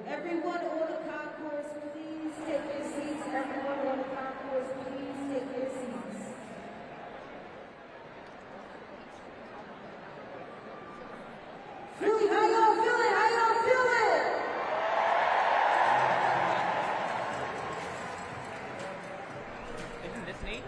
Everyone on the concourse, please take your seats. Everyone on the concourse, please take your seats. Philly, how y'all feeling? How y'all feeling? Isn't this neat?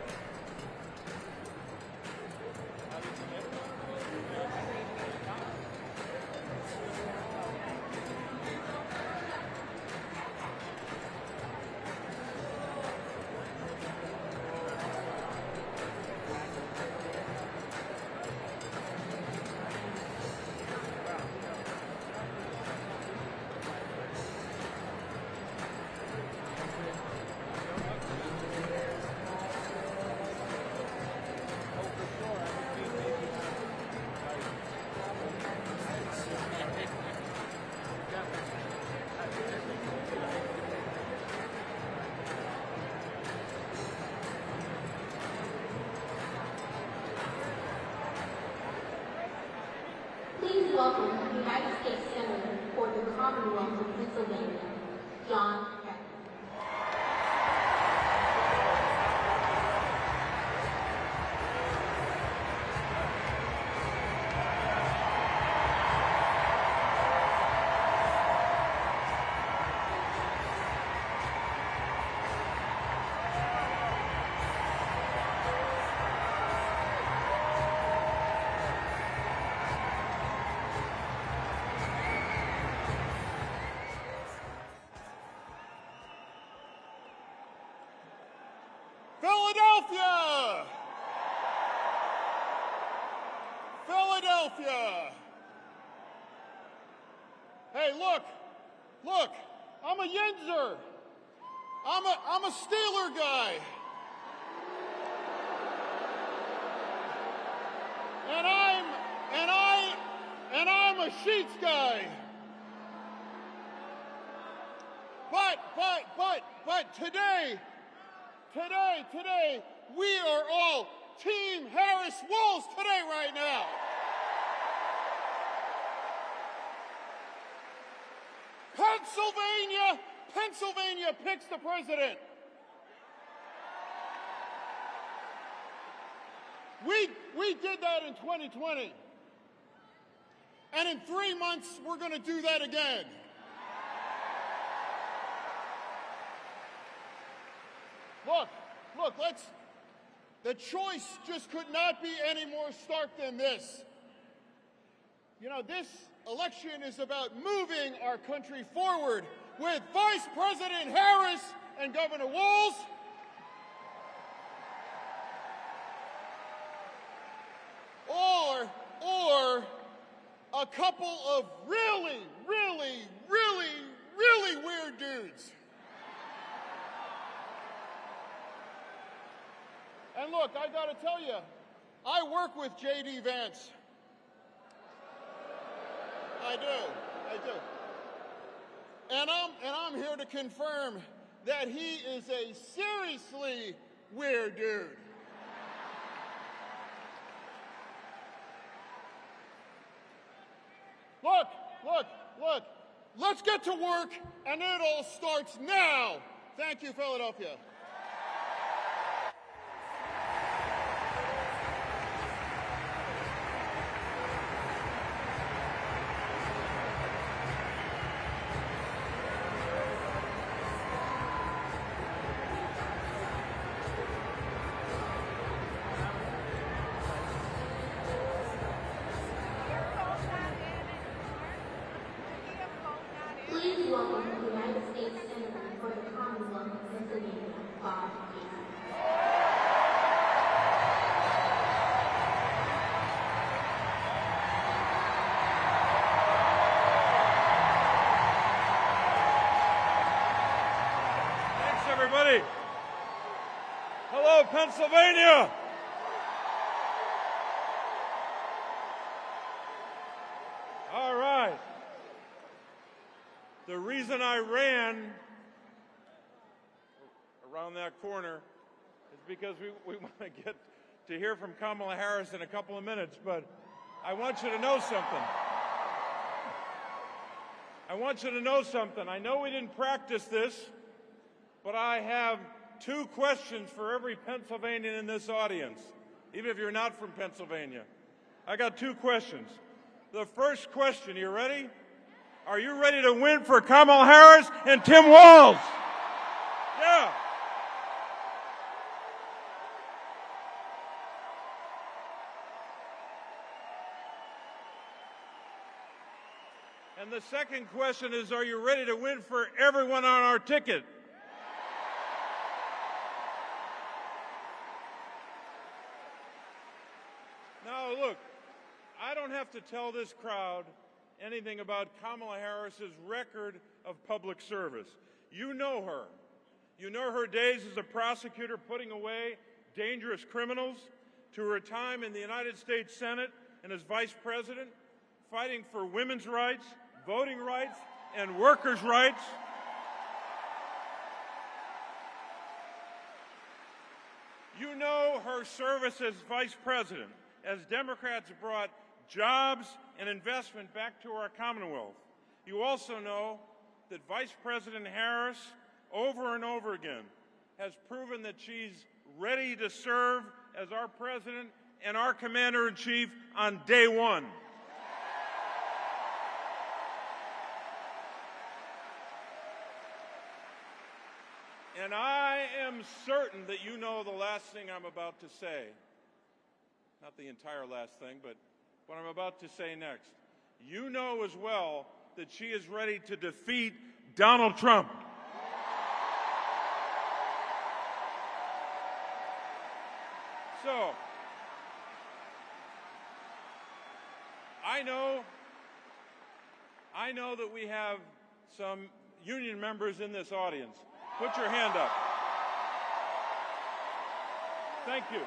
Please welcome the United States Senator for the Commonwealth of Pennsylvania, John Fetterman. Philadelphia! Philadelphia! Hey, look, I'm a Yinzer. I'm a Steeler guy. And I'm a Sheets guy. But today, we are all Team Harris Walz today right now. Pennsylvania picks the president. We did that in 2020. And in 3 months, we're going to do that again. Look, the choice just could not be any more stark than this. You know, this election is about moving our country forward with Vice President Harris and Governor Walz. Or a couple of really weird dudes. And look, I gotta tell you, I work with J.D. Vance. I do. And I'm here to confirm that he is a seriously weird dude. Look, let's get to work, and it all starts now. Thank you, Philadelphia. Please welcome the United States Senator for the Commonwealth of Pennsylvania, Bob Casey. Thanks, everybody. Hello, Pennsylvania. All right. The reason I ran around that corner is because we want to get to hear from Kamala Harris in a couple of minutes, but I want you to know something. I want you to know something. I know we didn't practice this, but I have 2 questions for every Pennsylvanian in this audience, even if you're not from Pennsylvania. I got 2 questions. The first question, you ready? Are you ready to win for Kamala Harris and Tim Walz? Yeah. And the second question is, are you ready to win for everyone on our ticket? Now, look, I don't have to tell this crowd anything about Kamala Harris's record of public service. You know her. You know her days as a prosecutor putting away dangerous criminals, to her time in the United States Senate and as vice president, fighting for women's rights, voting rights, and workers' rights. You know her service as vice president, as Democrats brought jobs and investment back to our Commonwealth. You also know that Vice President Harris, over and over again, has proven that she's ready to serve as our president and our commander-in-chief on day one. And I am certain that you know the last thing I'm about to say. Not the entire last thing, but what I'm about to say next. You know as well that she is ready to defeat Donald Trump. So, I know that we have some union members in this audience. Put your hand up. Thank you.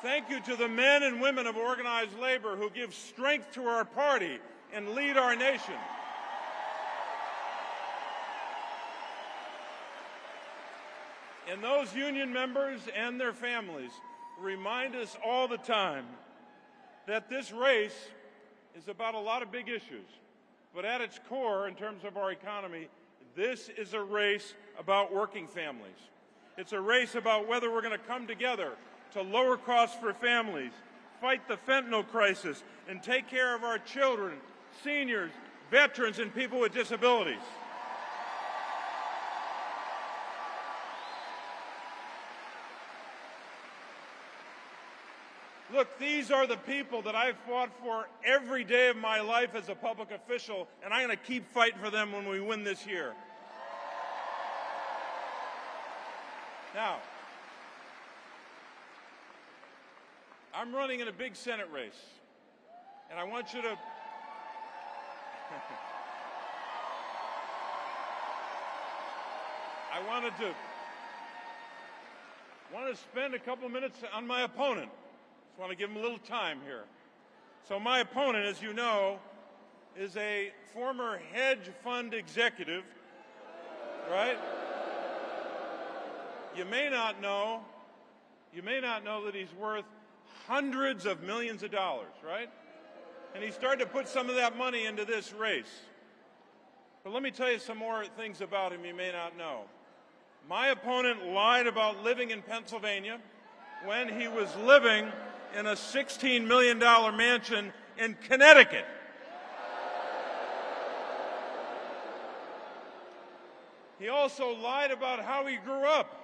Thank you to the men and women of organized labor who give strength to our party and lead our nation. And those union members and their families remind us all the time that this race is about a lot of big issues. But at its core, in terms of our economy, this is a race about working families. It's a race about whether we're going to come together to lower costs for families, fight the fentanyl crisis, and take care of our children, seniors, veterans, and people with disabilities. Look, these are the people that I've fought for every day of my life as a public official, and I'm going to keep fighting for them when we win this year. Now, I'm running in a big Senate race, and I want you to I want to spend a couple minutes on my opponent. Just want to give him a little time here. So my opponent, as you know, is a former hedge fund executive, right? You may not know that he's worth hundreds of millions of dollars, right? And he started to put some of that money into this race. But let me tell you some more things about him you may not know. My opponent lied about living in Pennsylvania when he was living in a $16 million mansion in Connecticut. He also lied about how he grew up.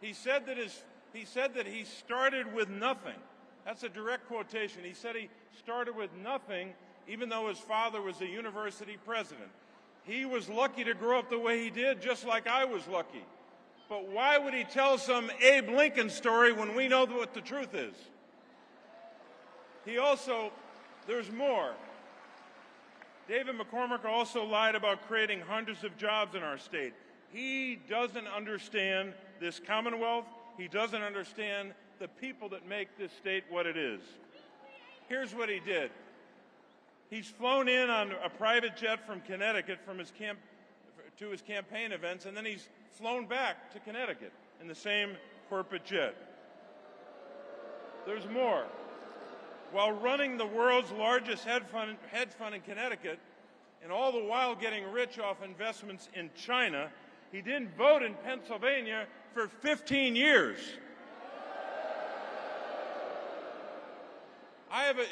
He said that he started with nothing. That's a direct quotation. He said he started with nothing, even though his father was a university president. He was lucky to grow up the way he did, just like I was lucky. But why would he tell some Abe Lincoln story when we know what the truth is? There's more. David McCormick also lied about creating hundreds of jobs in our state. He doesn't understand this Commonwealth. He doesn't understand the people that make this state what it is. Here's what he did. He's flown in on a private jet from Connecticut to his campaign events, and then he's flown back to Connecticut in the same corporate jet. There's more. while running the world's largest hedge fund in Connecticut, and all the while getting rich off investments in China, he didn't vote in Pennsylvania for 15 years.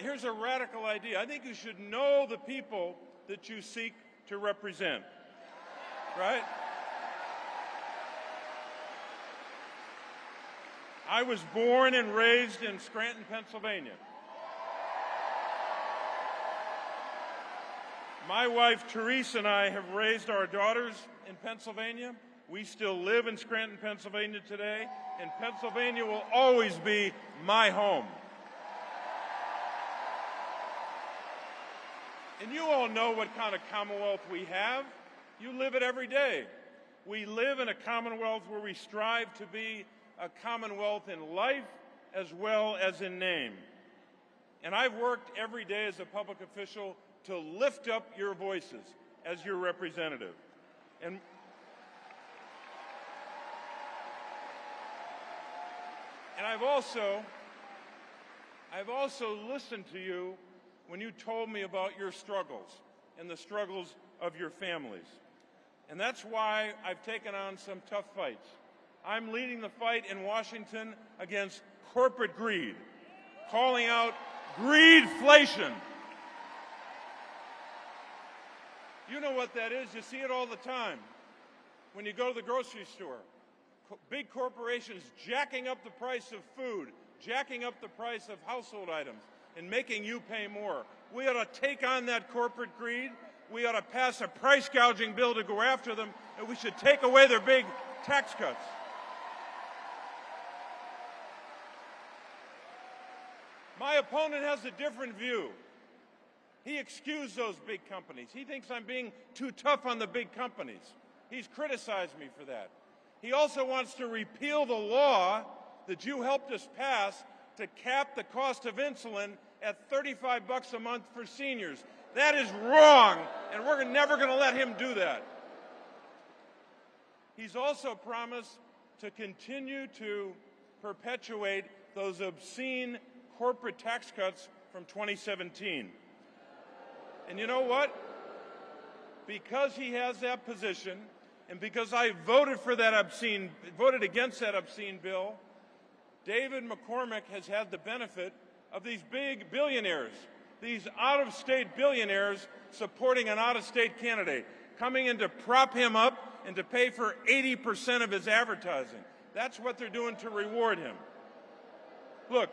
Here's a radical idea. I think you should know the people that you seek to represent, right? I was born and raised in Scranton, Pennsylvania. My wife, Teresa, and I have raised our daughters in Pennsylvania. We still live in Scranton, Pennsylvania today, and Pennsylvania will always be my home. And you all know what kind of Commonwealth we have. You live it every day. We live in a Commonwealth where we strive to be a Commonwealth in life as well as in name. And I've worked every day as a public official to lift up your voices as your representative. And I've also listened to you when you told me about your struggles and the struggles of your families. And that's why I've taken on some tough fights. I'm leading the fight in Washington against corporate greed, calling out greedflation. You know what that is. You see it all the time. When you go to the grocery store, big corporations jacking up the price of food, jacking up the price of household items, and making you pay more. We ought to take on that corporate greed. We ought to pass a price gouging bill to go after them, and we should take away their big tax cuts. My opponent has a different view. He excused those big companies. He thinks I'm being too tough on the big companies. He's criticized me for that. He also wants to repeal the law that you helped us pass to cap the cost of insulin at $35 a month for seniors. That is wrong, and we're never going to let him do that. He's also promised to continue to perpetuate those obscene corporate tax cuts from 2017. And you know what? Because he has that position, and because I voted against that obscene bill, David McCormick has had the benefit of these big billionaires, these out-of-state billionaires supporting an out-of-state candidate, coming in to prop him up and to pay for 80% of his advertising. That's what they're doing to reward him. Look,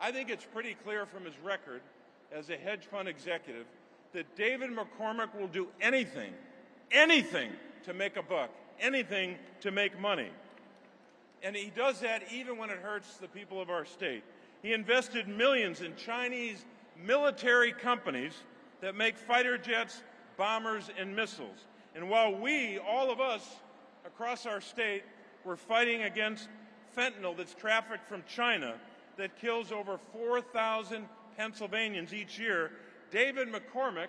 I think it's pretty clear from his record as a hedge fund executive that David McCormick will do anything to make a buck, anything to make money. And he does that even when it hurts the people of our state. He invested millions in Chinese military companies that make fighter jets, bombers, and missiles. And while we, all of us across our state, were fighting against fentanyl that's trafficked from China that kills over 4,000 Pennsylvanians each year, David McCormick,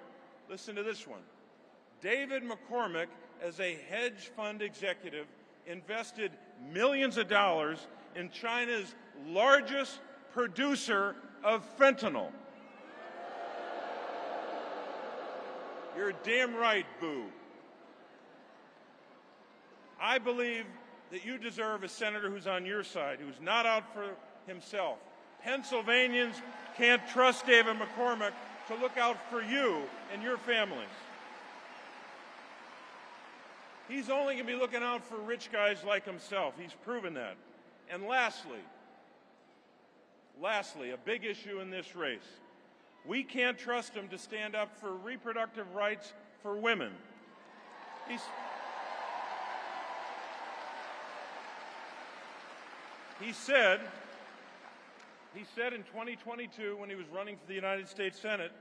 listen to this one, David McCormick, as a hedge fund executive, invested millions of dollars in China's largest producer of fentanyl. You're damn right, boo. I believe that you deserve a senator who's on your side, who's not out for himself. Pennsylvanians can't trust David McCormick to look out for you and your families. He's only going to be looking out for rich guys like himself. He's proven that. And lastly, a big issue in this race. We can't trust him to stand up for reproductive rights for women. He said in 2022, when he was running for the United States Senate,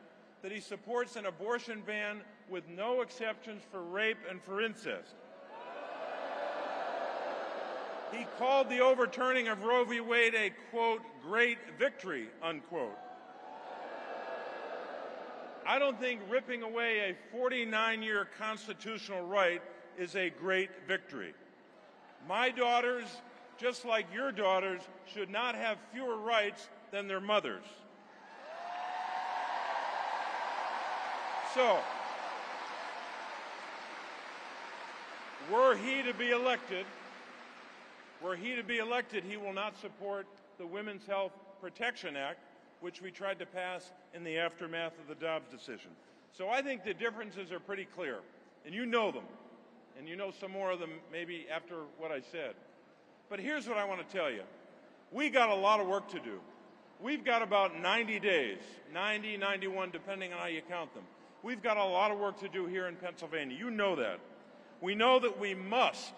that he supports an abortion ban with no exceptions for rape and for incest. He called the overturning of Roe v. Wade a, quote, great victory, unquote. I don't think ripping away a 49-year constitutional right is a great victory. My daughters, just like your daughters, should not have fewer rights than their mothers. So, were he to be elected, he will not support the Women's Health Protection Act, which we tried to pass in the aftermath of the Dobbs decision. So I think the differences are pretty clear, and you know them, and you know some more of them maybe after what I said. But here's what I want to tell you. We got a lot of work to do. We've got about 90 days, 90, 91, depending on how you count them. We've got a lot of work to do here in Pennsylvania. You know that. We know that we must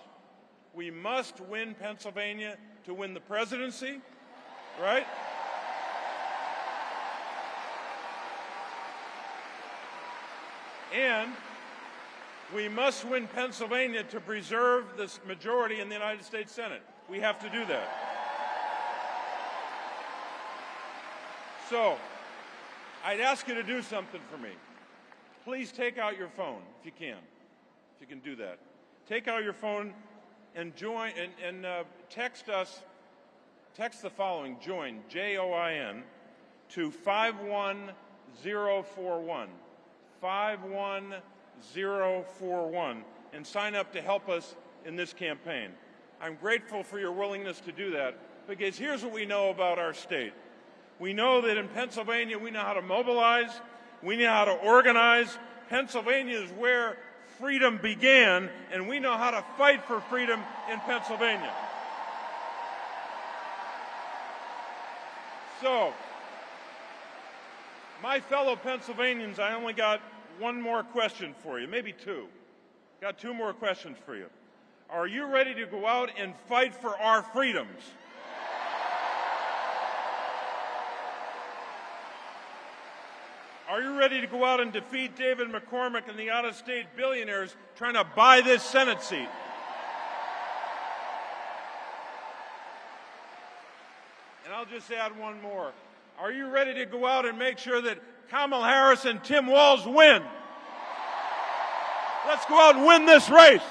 win Pennsylvania to win the presidency, right? And we must win Pennsylvania to preserve this majority in the United States Senate. We have to do that. So, I'd ask you to do something for me. Please take out your phone, if you can do that. Take out your phone and join, and text us, text the following, join, J-O-I-N, to 51041, 51041, and sign up to help us in this campaign. I'm grateful for your willingness to do that, because here's what we know about our state. We know that in Pennsylvania, we know how to mobilize, we know how to organize. Pennsylvania is where freedom began, and we know how to fight for freedom in Pennsylvania. So, my fellow Pennsylvanians, I only got one more question for you, maybe two. Got two more questions for you. Are you ready to go out and fight for our freedoms? Are you ready to go out and defeat David McCormick and the out-of-state billionaires trying to buy this Senate seat? And I'll just add one more. Are you ready to go out and make sure that Kamala Harris and Tim Walz win? Let's go out and win this race.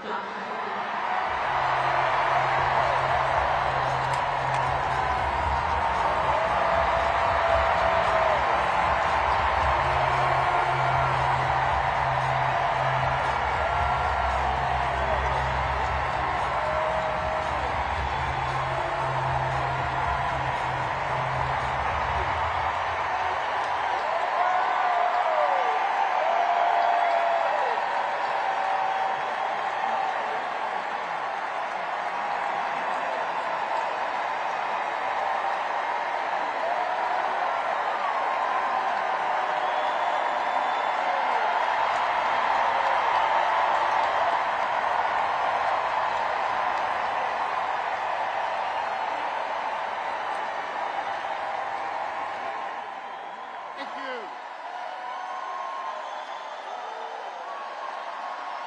Josh Perkins.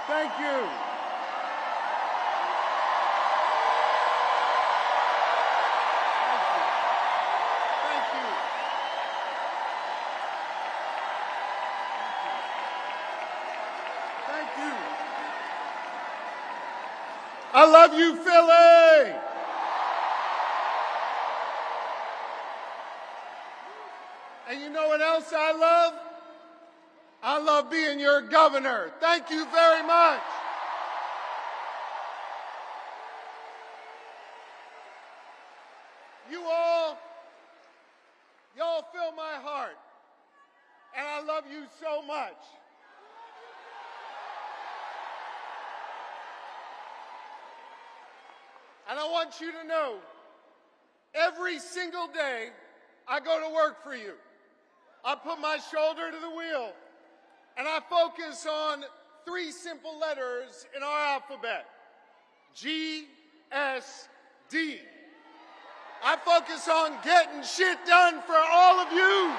Thank you. Thank you. Thank you. I love you, Philly. And you know what else I love? I love being your governor. Thank you very much. Y'all fill my heart. And I love you so much. And I want you to know, every single day I go to work for you. I put my shoulder to the wheel. And I focus on 3 simple letters in our alphabet. G, S, D. I focus on getting shit done for all of you.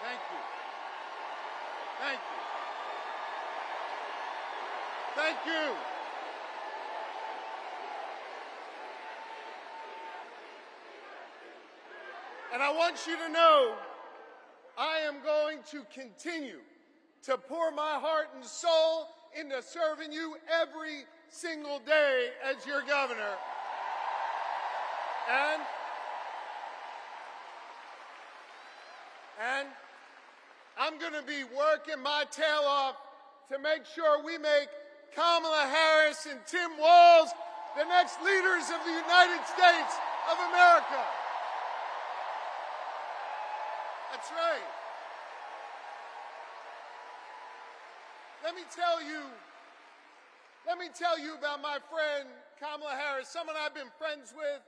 Thank you. Thank you. Thank you. And I want you to know, I am going to continue to pour my heart and soul into serving you every single day as your governor. And I'm going to be working my tail off to make sure we make Kamala Harris and Tim Walz the next leaders of the United States of America. That's right. Let me tell you about my friend Kamala Harris, someone I've been friends with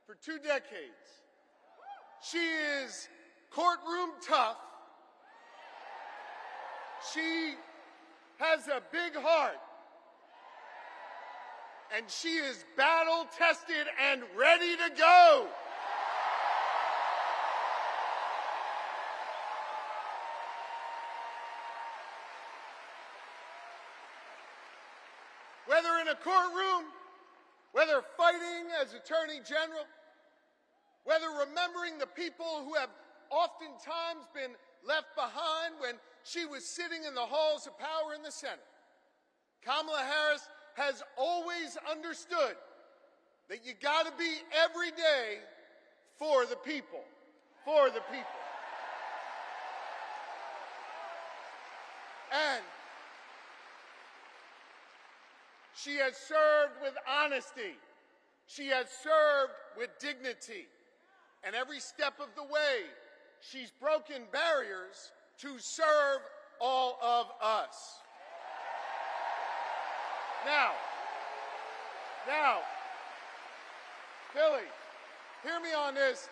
for 2 decades. She is courtroom tough. She has a big heart. And she is battle tested and ready to go. Whether in a courtroom, whether fighting as Attorney General, whether remembering the people who have oftentimes been left behind when she was sitting in the halls of power in the Senate, Kamala Harris has always understood that you got to be every day for the people, for the people. And she has served with honesty. She has served with dignity. And every step of the way, she's broken barriers to serve all of us. Now, Philly, hear me on this.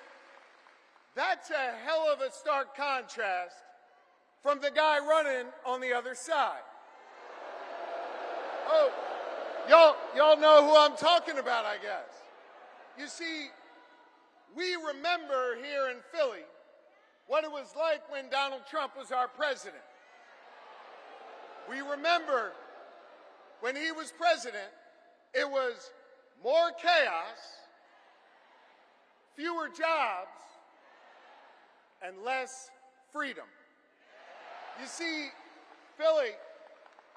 That's a hell of a stark contrast from the guy running on the other side. Oh, y'all know who I'm talking about, I guess. You see, we remember here in Philly what it was like when Donald Trump was our president. We remember when he was president, it was more chaos, fewer jobs, and less freedom. You see, Philly,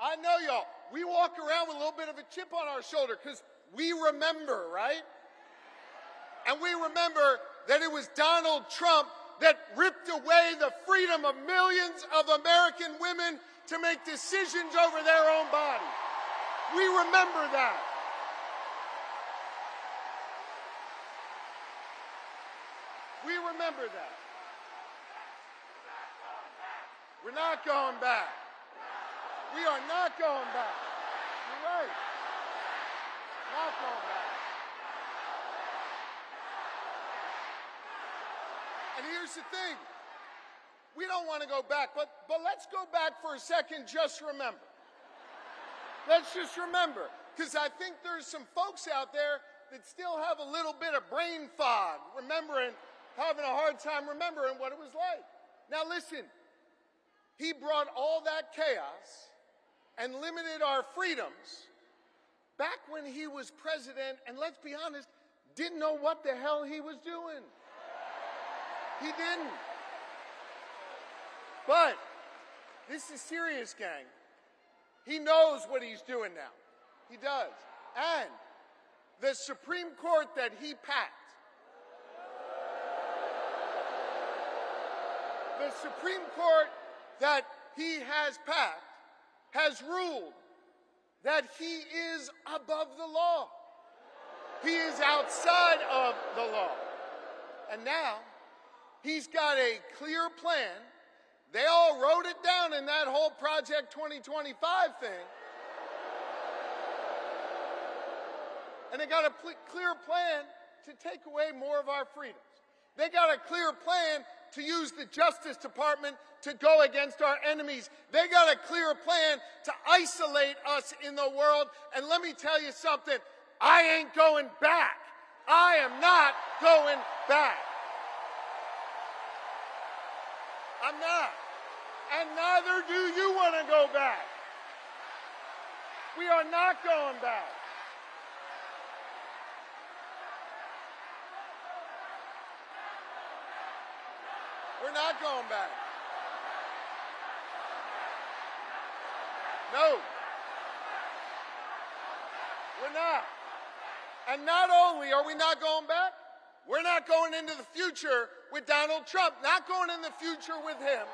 I know y'all, we walk around with a little bit of a chip on our shoulder because we remember, right? And we remember that it was Donald Trump that ripped away the freedom of millions of American women to make decisions over their own bodies. We remember that. We remember that. We're not going back. We are not going back. You're right. Not going back. And here's the thing. We don't want to go back, but let's go back for a second. Just remember. Let's just remember, because I think there's some folks out there that still have a little bit of brain fog, having a hard time remembering what it was like. Now listen, he brought all that chaos and limited our freedoms back when he was president, and let's be honest, didn't know what the hell he was doing. He didn't. But this is serious, gang. He knows what he's doing now. He does. And the Supreme Court that he packed, the Supreme Court that he has packed has ruled that he is above the law. He is outside of the law. And now he's got a clear plan. They all wrote it down in that whole Project 2025 thing. And they got a clear plan to take away more of our freedoms. They got a clear plan to use the Justice Department to go against our enemies. They got a clear plan to isolate us in the world. And let me tell you something, I ain't going back. I am not going back. I'm not. And neither do you want to go back. We are not going back. We're not going back. No. We're not. And not only are we not going back, we're not going into the future with Donald Trump, not going in the future with him.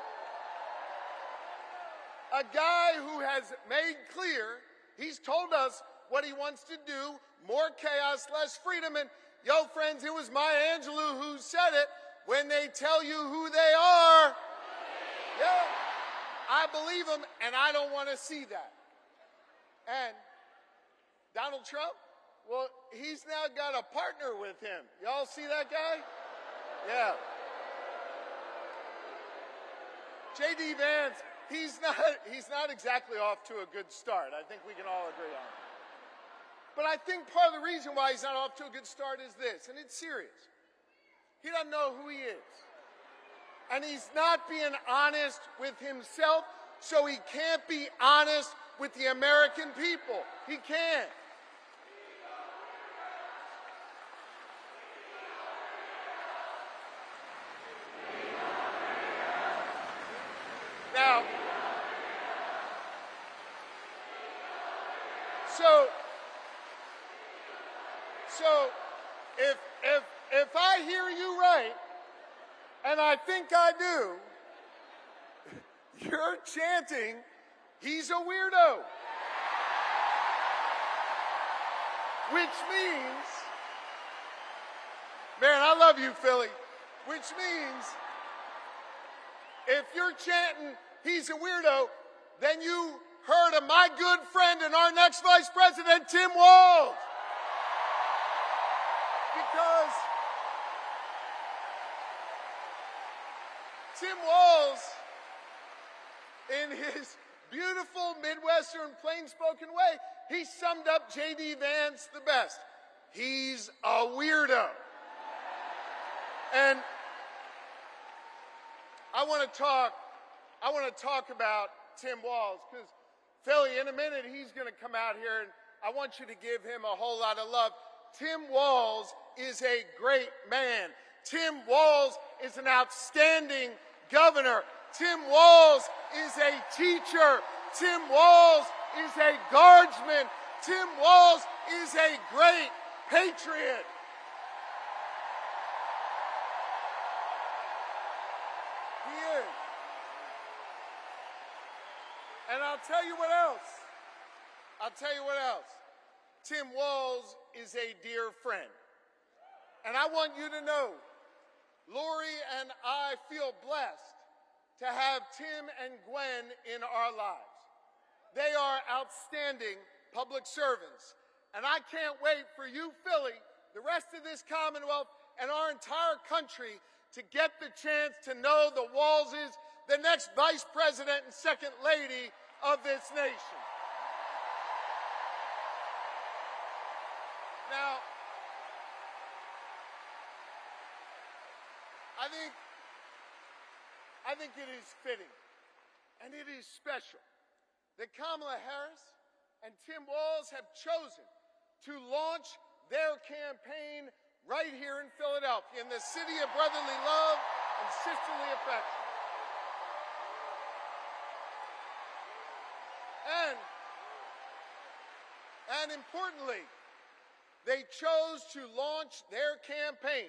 A guy who has made clear, he's told us what he wants to do, more chaos, less freedom. And yo, friends, it was Maya Angelou who said it, when they tell you who they are, yeah, I believe them, and I don't want to see that. And Donald Trump, well, he's now got a partner with him. Y'all see that guy? Yeah. J.D. Vance, he's not exactly off to a good start. I think we can all agree on it. But I think part of the reason why he's not off to a good start is this, and it's serious. He doesn't know who he is. And he's not being honest with himself, so he can't be honest with the American people. He can't. Now, so if I hear you right, and I think I do, you're chanting, he's a weirdo. Which means, man, I love you, Philly. Which means, if you're chanting, he's a weirdo, then you heard of my good friend and our next vice president, Tim Walz. Because Tim Walz, in his beautiful Midwestern plain-spoken way, he summed up J.D. Vance the best. He's a weirdo. And I want to talk about Tim Walz, because Philly, in a minute, he's going to come out here, and I want you to give him a whole lot of love. Tim Walz is a great man. Tim Walz is an outstanding governor. Tim Walz is a teacher. Tim Walz is a guardsman. Tim Walz is a great patriot. He is. And I'll tell you what else. Tim Walz is a dear friend. And I want you to know, Lori and I feel blessed to have Tim and Gwen in our lives. They are outstanding public servants. And I can't wait for you, Philly, the rest of this Commonwealth, and our entire country to get the chance to know the Walzes, the next Vice President and Second Lady of this nation. Now, I think it is fitting, and it is special, that Kamala Harris and Tim Walz have chosen to launch their campaign right here in Philadelphia, in the city of brotherly love and sisterly affection. And importantly, they chose to launch their campaign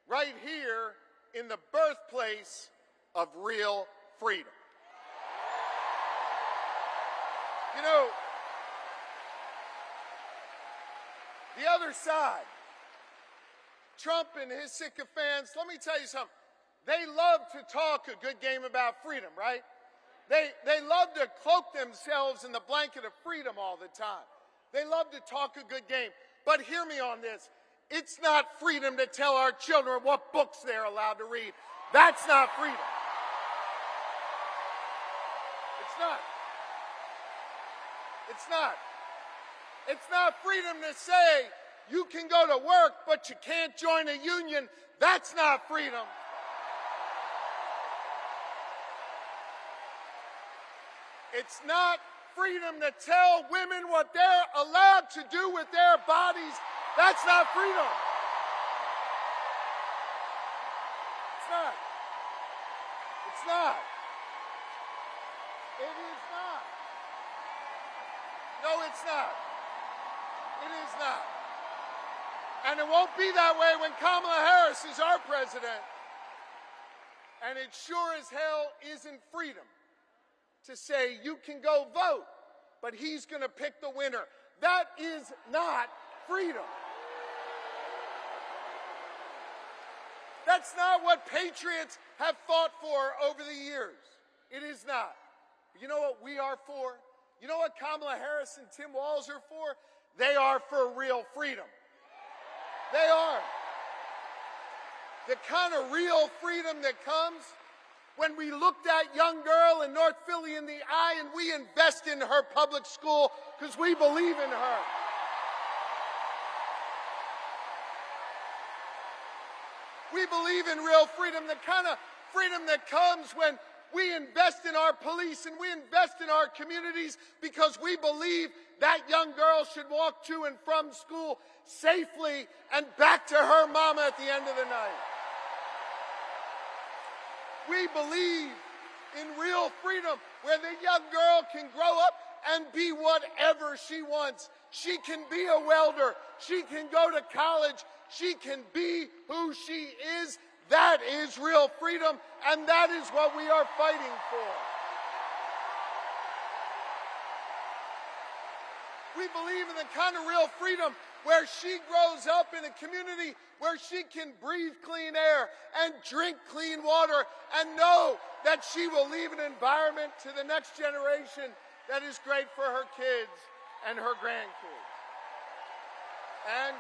right here in the birthplace of real freedom. You know, the other side, Trump and his sycophants, let me tell you something. They love to talk a good game about freedom, right? They love to cloak themselves in the blanket of freedom all the time. They love to talk a good game. But hear me on this. It's not freedom to tell our children what books they're allowed to read. That's not freedom. It's not. It's not. It's not freedom to say you can go to work, but you can't join a union. That's not freedom. It's not freedom to tell women what they're allowed to do with their bodies. That's not freedom. It's not. It's not. It is not. No, it's not. It is not. And it won't be that way when Kamala Harris is our president. And it sure as hell isn't freedom to say you can go vote, but he's going to pick the winner. That is not freedom. That's not what patriots have fought for over the years. It is not. But you know what we are for? You know what Kamala Harris and Tim Walz are for? They are for real freedom. They are. The kind of real freedom that comes when we look that young girl in North Philly in the eye and we invest in her public school because we believe in her. We believe in real freedom, the kind of freedom that comes when we invest in our police and we invest in our communities because we believe that young girl should walk to and from school safely and back to her mama at the end of the night. We believe in real freedom where the young girl can grow up and be whatever she wants. She can be a welder. She can go to college. She can be who she is. That is real freedom, and that is what we are fighting for. We believe in the kind of real freedom where she grows up in a community where she can breathe clean air and drink clean water and know that she will leave an environment to the next generation that is great for her kids and her grandkids. And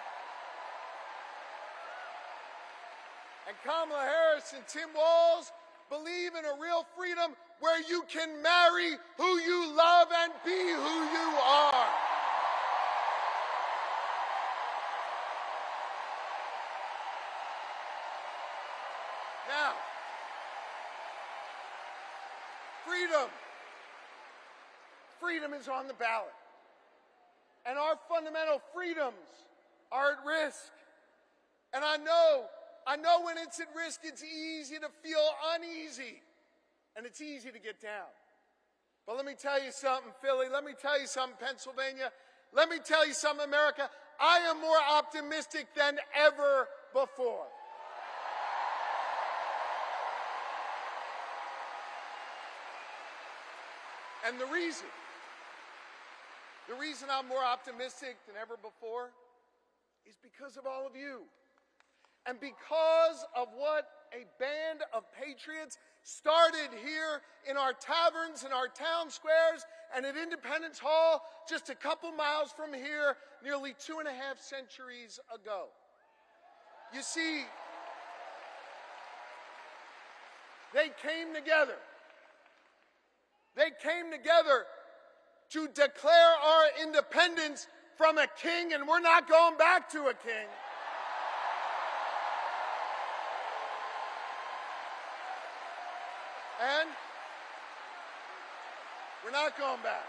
Kamala Harris and Tim Walz believe in a real freedom where you can marry who you love and be who you are. freedom is on the ballot. And our fundamental freedoms are at risk. And I know when it's at risk, it's easy to feel uneasy. And it's easy to get down. But let me tell you something, Philly. Let me tell you something, Pennsylvania. Let me tell you something, America. I am more optimistic than ever before. And the reason I'm more optimistic than ever before is because of all of you. And because of what a band of patriots started here in our taverns, in our town squares, and at Independence Hall, just a couple miles from here, nearly 2.5 centuries ago. You see, they came together. They came together to declare our independence from a king, and we're not going back to a king. And we're not going back.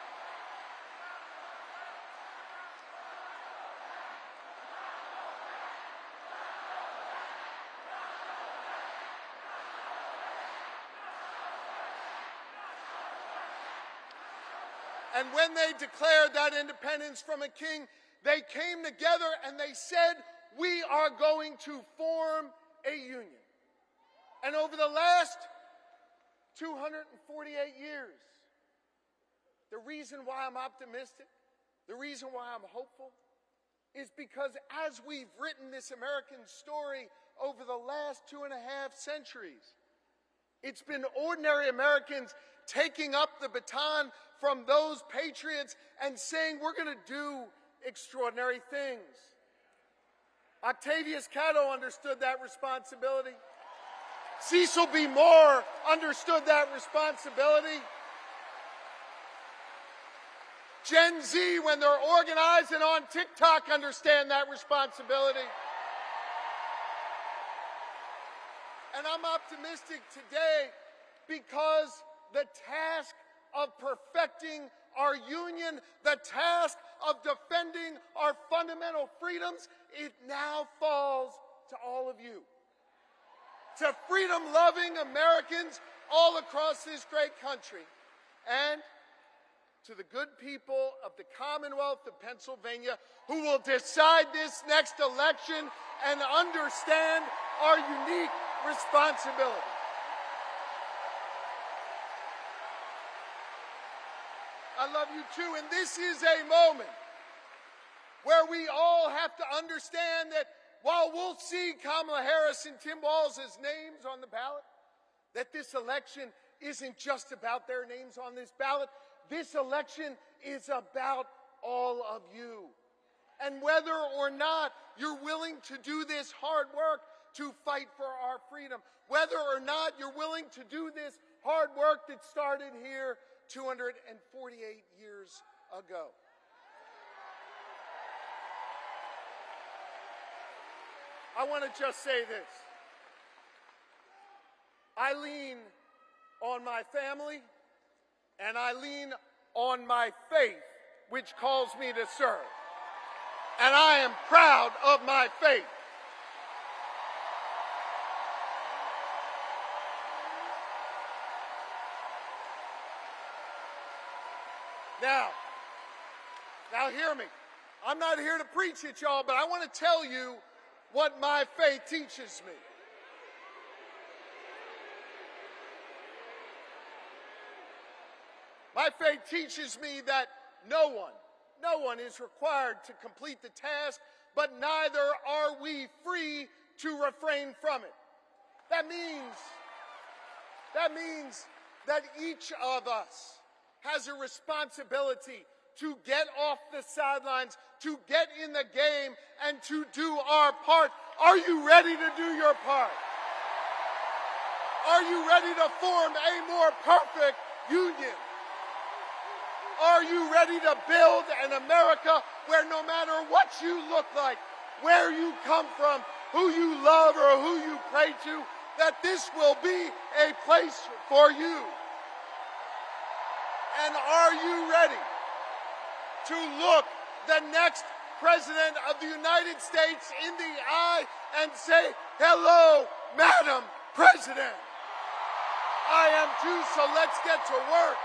And when they declared that independence from a king, they came together and they said, we are going to form a union. And over the last 248 years, the reason why I'm optimistic, the reason why I'm hopeful, is because as we've written this American story over the last 2.5 centuries, it's been ordinary Americans taking up the baton from those patriots and saying, we're going to do extraordinary things. Octavius Catto understood that responsibility. Cecil B. Moore understood that responsibility. Gen Z, when they're organized and on TikTok, understand that responsibility. And I'm optimistic today because the task of perfecting our union, the task of defending our fundamental freedoms, it now falls to all of you. To freedom-loving Americans all across this great country, and to the good people of the Commonwealth of Pennsylvania who will decide this next election and understand our unique responsibility. I love you too, and this is a moment where we all have to understand that while we'll see Kamala Harris and Tim Walz names on the ballot, that this election isn't just about their names on this ballot. This election is about all of you. And whether or not you're willing to do this hard work to fight for our freedom, whether or not you're willing to do this hard work that started here 248 years ago. I want to just say this. I lean on my family and I lean on my faith, which calls me to serve. And I am proud of my faith. Now hear me. I'm not here to preach at y'all, but I want to tell you what my faith teaches me. My faith teaches me that no one is required to complete the task, but neither are we free to refrain from it. That means that each of us has a responsibility to get off the sidelines, to get in the game, and to do our part. Are you ready to do your part? Are you ready to form a more perfect union? Are you ready to build an America where no matter what you look like, where you come from, who you love or who you pray to, that this will be a place for you? And are you ready to look the next President of the United States in the eye and say, "Hello, Madam President"? I am too, so let's get to work.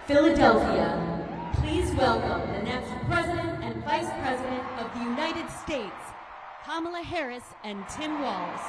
Philadelphia, please welcome the next President and Vice President of the United States, Kamala Harris and Tim Walz.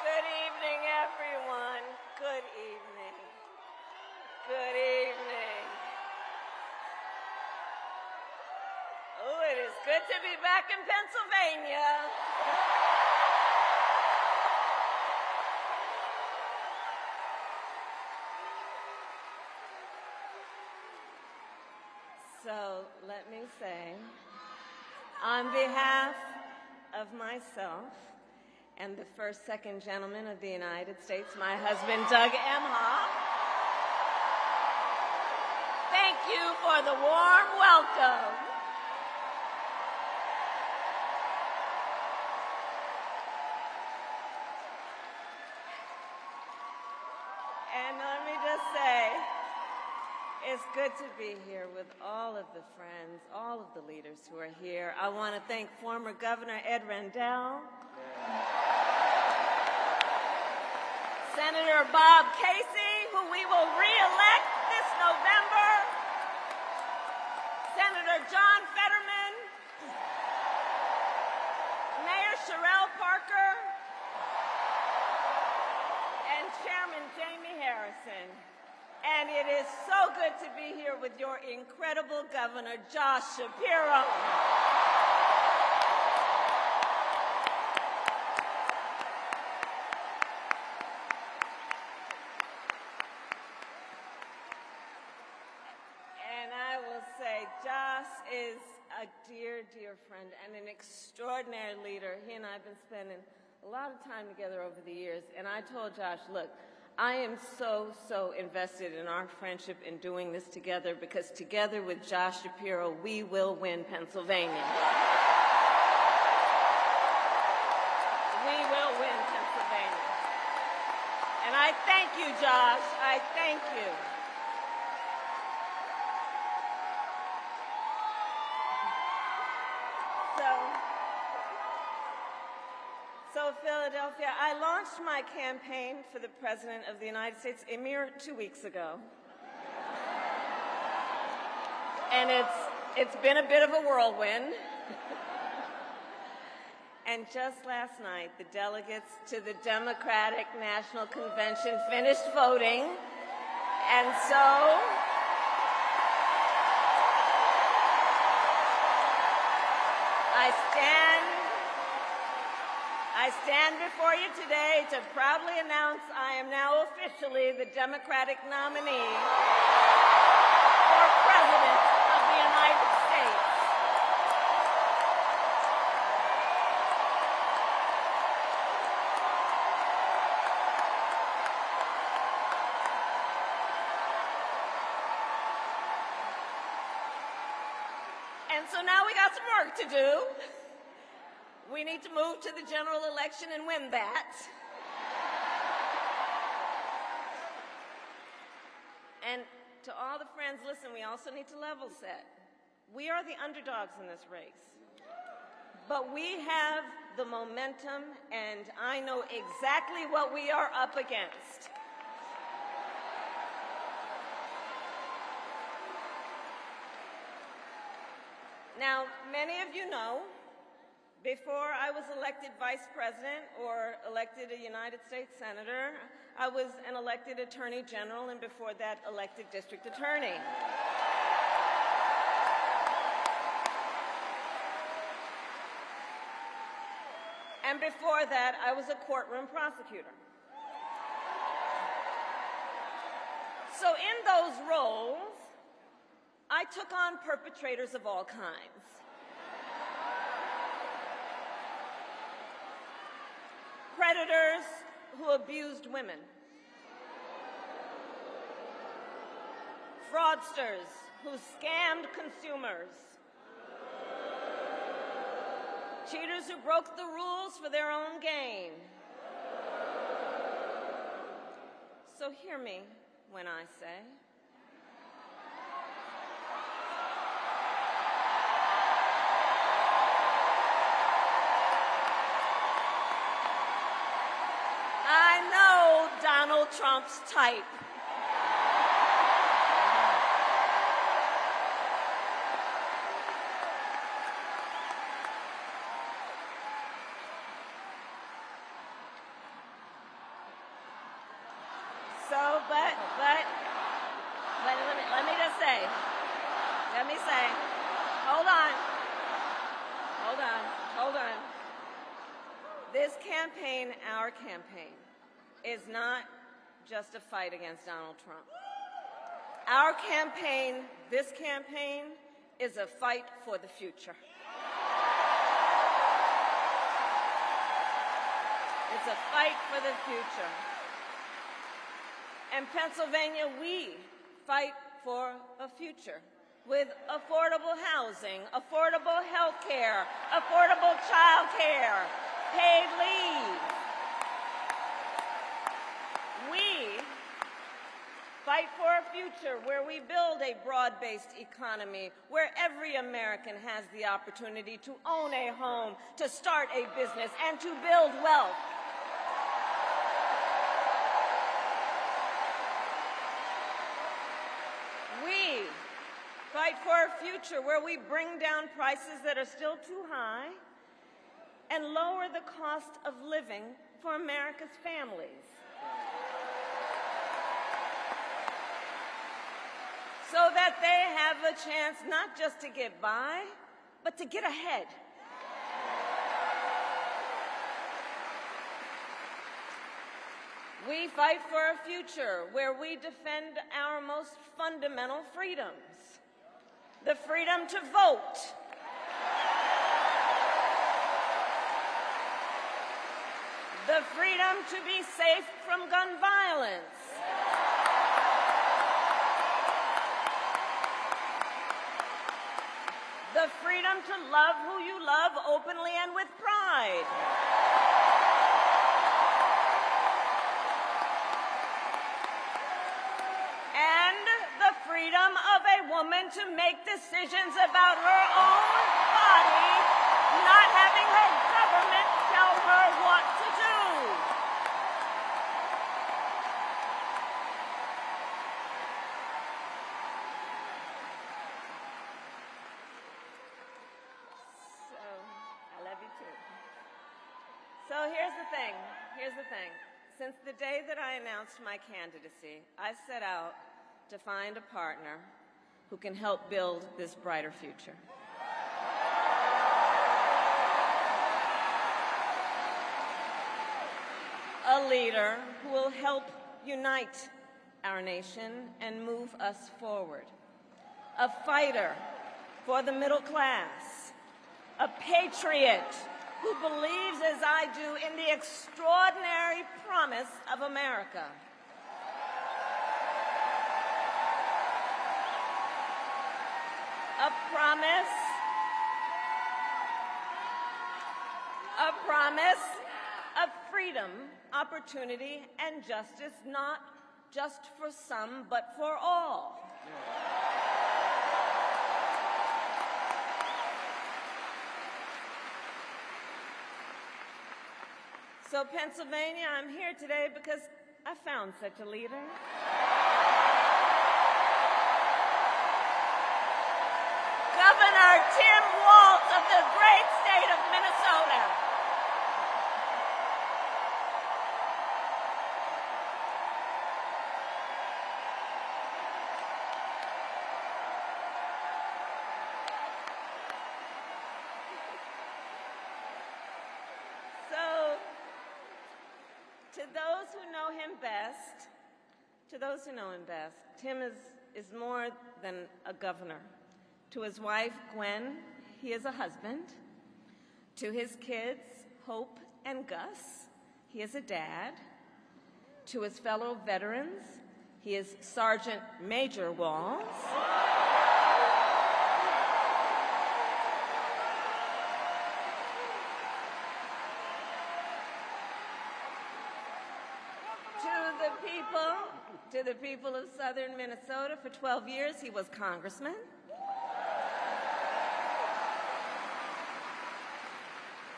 Good evening, everyone. Good evening. Good evening. Oh, it is good to be back in Pennsylvania. So let me say, on behalf of myself and the first, second gentleman of the United States, my husband, Doug Emhoff, thank you for the warm welcome. And let me just say, it's good to be here with all of the friends, all of the leaders who are here. I want to thank former Governor Ed Rendell, Senator Bob Casey, who we will re-elect this November, Senator John Fetterman, Mayor Sherelle Parker, and Chairman Jamie Harrison. And it is so good to be here with your incredible Governor, Josh Shapiro. And I will say, Josh is a dear, dear friend and an extraordinary leader. He and I have been spending a lot of time together over the years. And I told Josh, look, I am so invested in our friendship in doing this together, because together with Josh Shapiro, we will win Pennsylvania. We will win Pennsylvania. And I thank you, Josh. I thank you. So, Philadelphia, I launched my campaign for the President of the United States a mere 2 weeks ago. And it's been a bit of a whirlwind. And just last night, the delegates to the Democratic National Convention finished voting. And so I stand before you today to proudly announce I am now officially the Democratic nominee for President of the United States. And so now we got some work to do. We need to move to the general election and win that. And to all the friends, listen, we also need to level set. We are the underdogs in this race. But we have the momentum, and I know exactly what we are up against. Now, many of you know, before I was elected vice president or elected a United States senator, I was an elected attorney general, and before that, elected district attorney. And before that, I was a courtroom prosecutor. So in those roles, I took on perpetrators of all kinds. Predators who abused women. Fraudsters who scammed consumers. Cheaters who broke the rules for their own gain. So hear me when I say, I know Donald Trump's type. So, but let me say, hold on. This campaign, our campaign, is not just a fight against Donald Trump. Our campaign, this campaign, is a fight for the future. It's a fight for the future. In Pennsylvania, we fight for a future with affordable housing, affordable health care, affordable child care, paid leave. We fight for a future where we build a broad-based economy, where every American has the opportunity to own a home, to start a business, and to build wealth. We fight for a future where we bring down prices that are still too high and lower the cost of living for America's families. So that they have a chance not just to get by, but to get ahead. We fight for a future where we defend our most fundamental freedoms. The freedom to vote. The freedom to be safe from gun violence. The freedom to love who you love openly and with pride. And the freedom of a woman to make decisions about her own body, not having her government tell her what So here's the thing. Since the day that I announced my candidacy, I set out to find a partner who can help build this brighter future. A leader who will help unite our nation and move us forward. A fighter for the middle class. A patriot who believes, as I do, in the extraordinary promise of America. A promise of freedom, opportunity, and justice, not just for some, but for all. So, Pennsylvania, I'm here today because I found such a leader. Governor Tim Walz of the great state of Minnesota. So, to those who know him best, Tim is more than a governor. To his wife, Gwen, he is a husband. To his kids, Hope and Gus, he is a dad. To his fellow veterans, he is Sergeant Major Walz. To the people of southern Minnesota, for 12 years, he was congressman.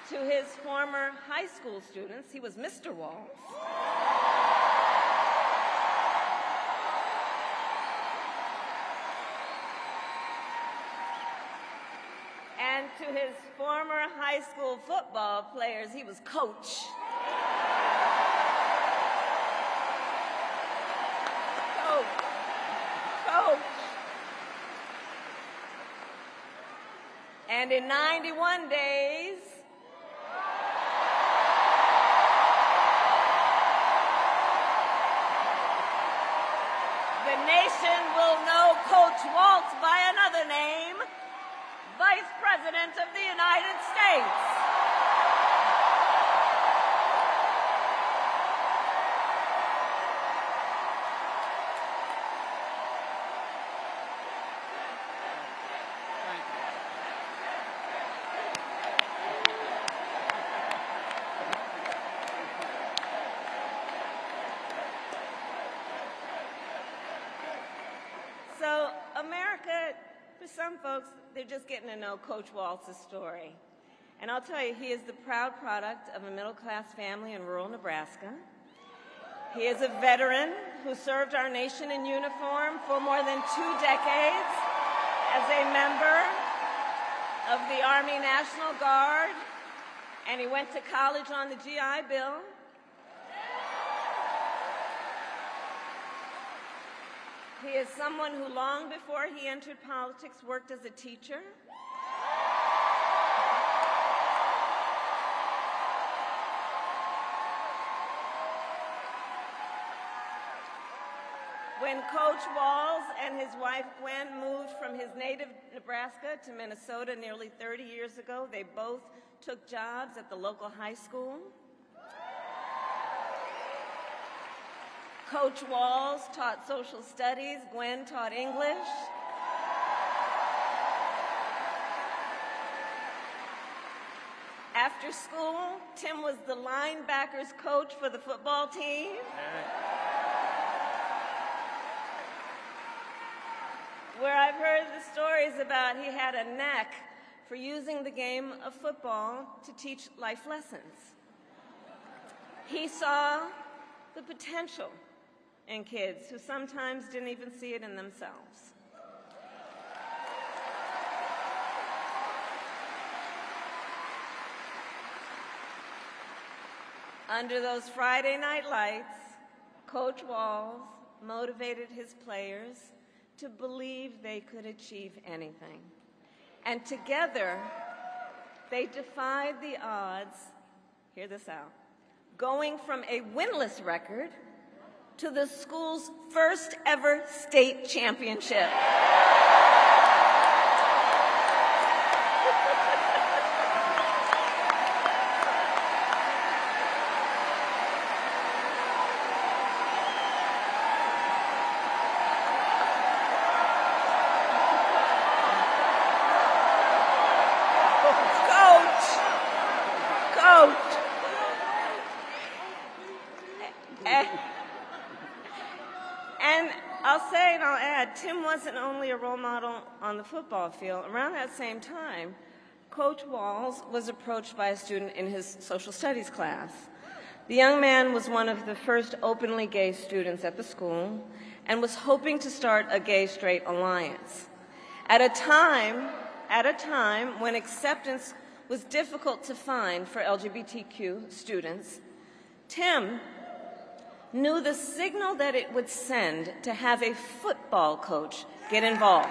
To his former high school students, he was Mr. Walz. And to his former high school football players, he was Coach. And in 91 days, the nation will know Coach Walz by another name, Vice President of the United States. So America, for some folks, they're just getting to know Coach Walz's story. And I'll tell you, he is the proud product of a middle-class family in rural Nebraska. He is a veteran who served our nation in uniform for more than 2 decades as a member of the Army National Guard, and he went to college on the GI Bill. He is someone who, long before he entered politics, worked as a teacher. When Coach Walz and his wife Gwen moved from his native Nebraska to Minnesota nearly 30 years ago, they both took jobs at the local high school. Coach Walz taught social studies, Gwen taught English. After school, Tim was the linebackers coach for the football team. Where I've heard the stories about he had a knack for using the game of football to teach life lessons. He saw the potential in kids who sometimes didn't even see it in themselves. Under those Friday night lights, Coach Walz motivated his players to believe they could achieve anything. And together, they defied the odds, hear this out, going from a winless record to the school's first ever state championship. And I'll say and I'll add, Tim wasn't only a role model on the football field. Around that same time, Coach Walz was approached by a student in his social studies class. The young man was one of the first openly gay students at the school and was hoping to start a gay-straight alliance. At a time when acceptance was difficult to find for LGBTQ students, Tim knew the signal that it would send to have a football coach get involved.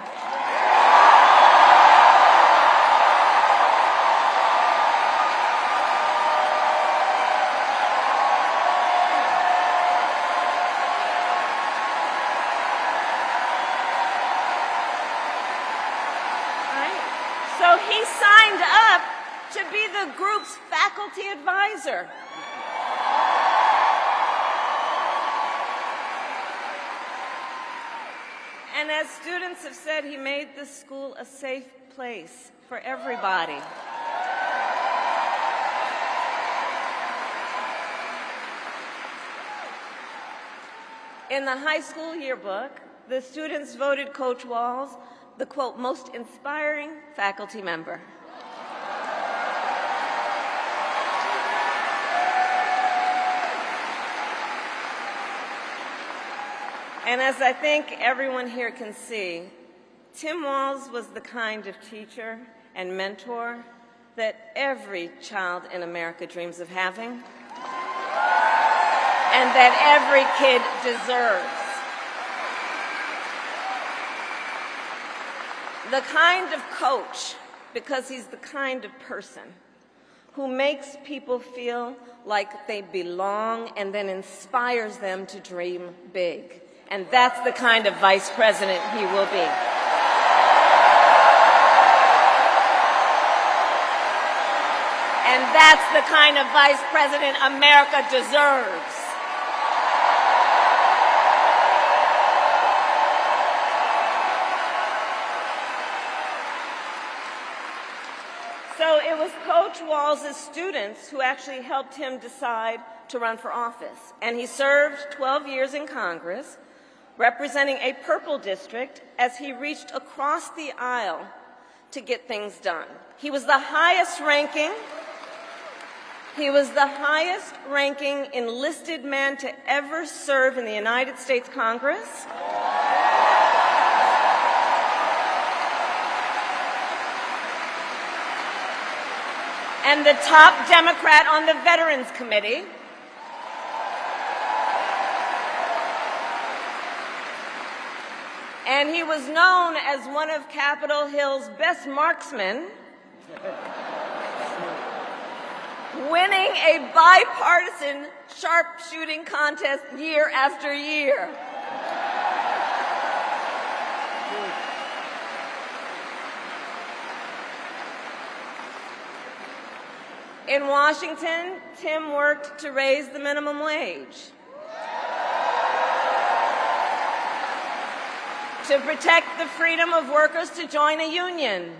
So he signed up to be the group's faculty advisor. And as students have said, he made the school a safe place for everybody. In the high school yearbook, the students voted Coach Walz the, quote, most inspiring faculty member. And as I think everyone here can see, Tim Walz was the kind of teacher and mentor that every child in America dreams of having, and that every kid deserves. The kind of coach, because he's the kind of person who makes people feel like they belong and then inspires them to dream big. And that's the kind of vice president he will be. And that's the kind of vice president America deserves. So it was Coach Walz's students who actually helped him decide to run for office. And he served 12 years in Congress, representing a purple district as he reached across the aisle to get things done. He was the highest ranking enlisted man to ever serve in the United States Congress. And the top Democrat on the Veterans Committee. And he was known as one of Capitol Hill's best marksmen, winning a bipartisan sharpshooting contest year after year. In Washington, Tim worked to raise the minimum wage, to protect the freedom of workers to join a union,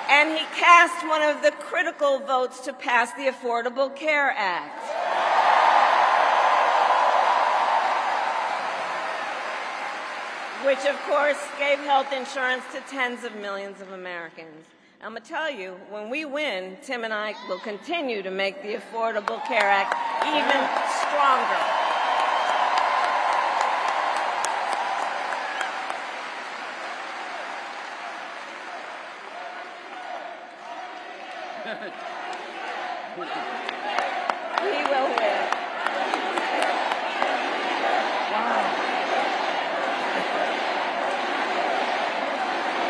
and he cast one of the critical votes to pass the Affordable Care Act. Which, of course, gave health insurance to tens of millions of Americans. I'm going to tell you, when we win, Tim and I will continue to make the Affordable Care Act even stronger. He will win.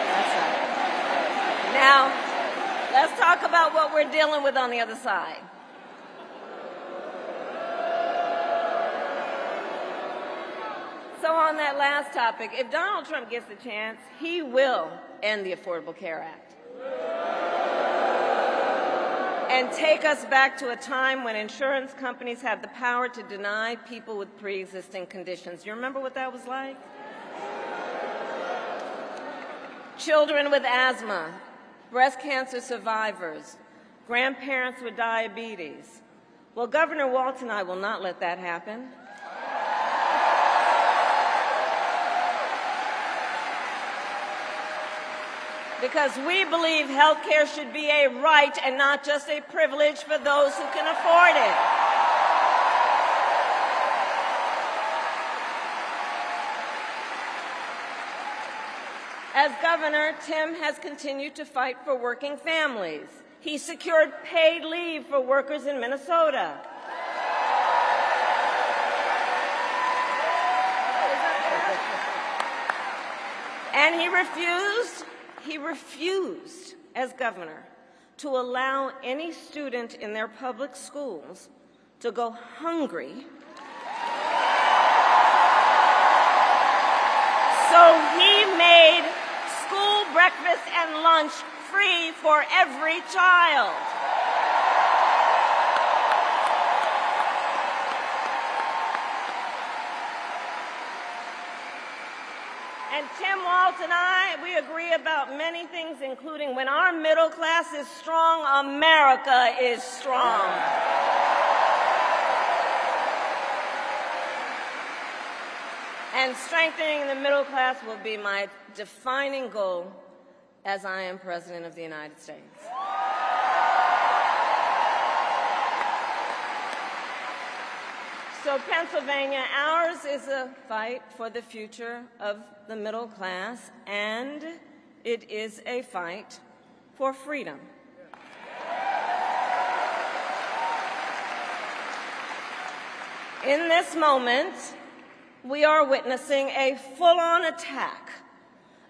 That's right. Now, let's talk about what we're dealing with on the other side. So on that last topic, if Donald Trump gets the chance, he will end the Affordable Care Act and take us back to a time when insurance companies had the power to deny people with pre-existing conditions. You remember what that was like? Children with asthma, breast cancer survivors, grandparents with diabetes. Well, Governor Walz and I will not let that happen. Because we believe health care should be a right and not just a privilege for those who can afford it. As governor, Tim has continued to fight for working families. He secured paid leave for workers in Minnesota. And he refused, as governor, to allow any student in their public schools to go hungry. So he made school breakfast and lunch free for every child. And Tim Walz and I, we agree about many things, including when our middle class is strong, America is strong. And strengthening the middle class will be my defining goal as I am President of the United States. So Pennsylvania, ours is a fight for the future of the middle class, and it is a fight for freedom. In this moment, we are witnessing a full-on attack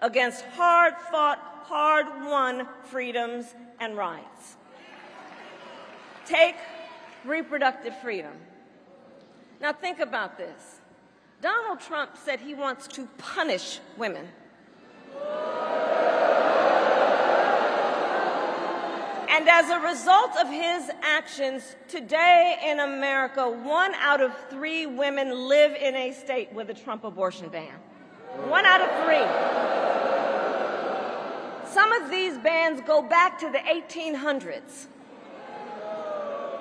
against hard-fought, hard-won freedoms and rights. Take reproductive freedom. Now think about this. Donald Trump said he wants to punish women. And as a result of his actions, today in America, 1 out of 3 women live in a state with a Trump abortion ban. 1 out of 3. Some of these bans go back to the 1800s,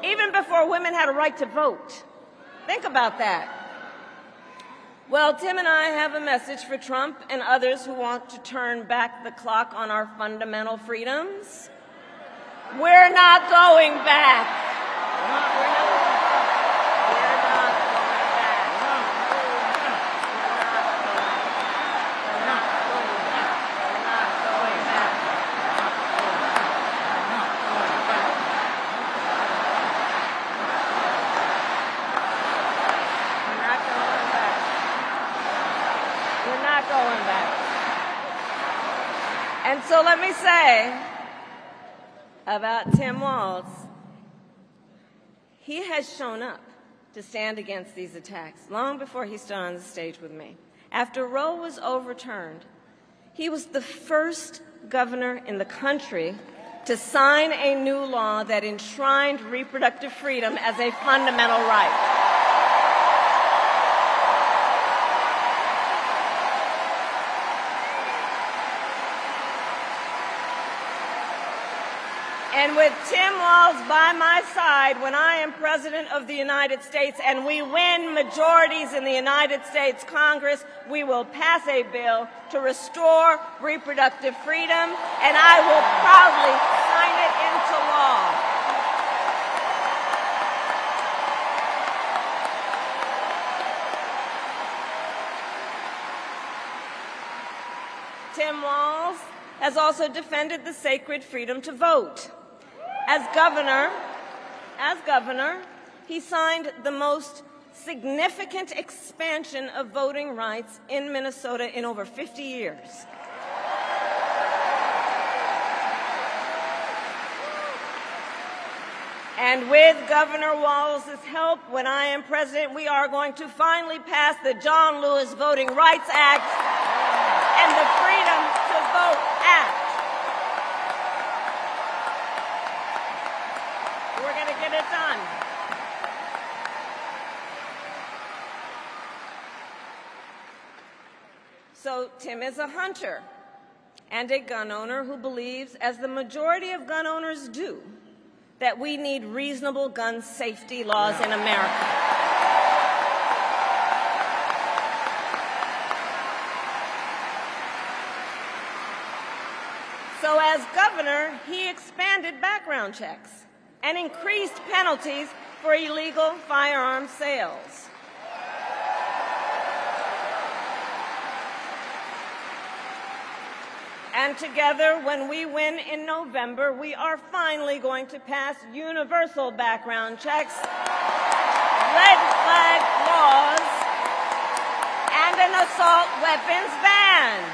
even before women had a right to vote. Think about that. Well, Tim and I have a message for Trump and others who want to turn back the clock on our fundamental freedoms. We're not going back. And so let me say about Tim Walz, he has shown up to stand against these attacks long before he stood on the stage with me. After Roe was overturned, he was the first governor in the country to sign a new law that enshrined reproductive freedom as a fundamental right. And with Tim Walz by my side when I am President of the United States and we win majorities in the United States Congress, we will pass a bill to restore reproductive freedom, and I will proudly sign it into law. Tim Walz has also defended the sacred freedom to vote. As governor, he signed the most significant expansion of voting rights in Minnesota in over 50 years. And with Governor Walz's help, when I am president, we are going to finally pass the John Lewis Voting Rights Act and the Freedom to Vote Act. We're going to get it done. So Tim is a hunter and a gun owner who believes, as the majority of gun owners do, that we need reasonable gun safety laws in America. So as governor, he expanded background checks and increased penalties for illegal firearms sales. And together, when we win in November, we are finally going to pass universal background checks, red flag laws, and an assault weapons ban.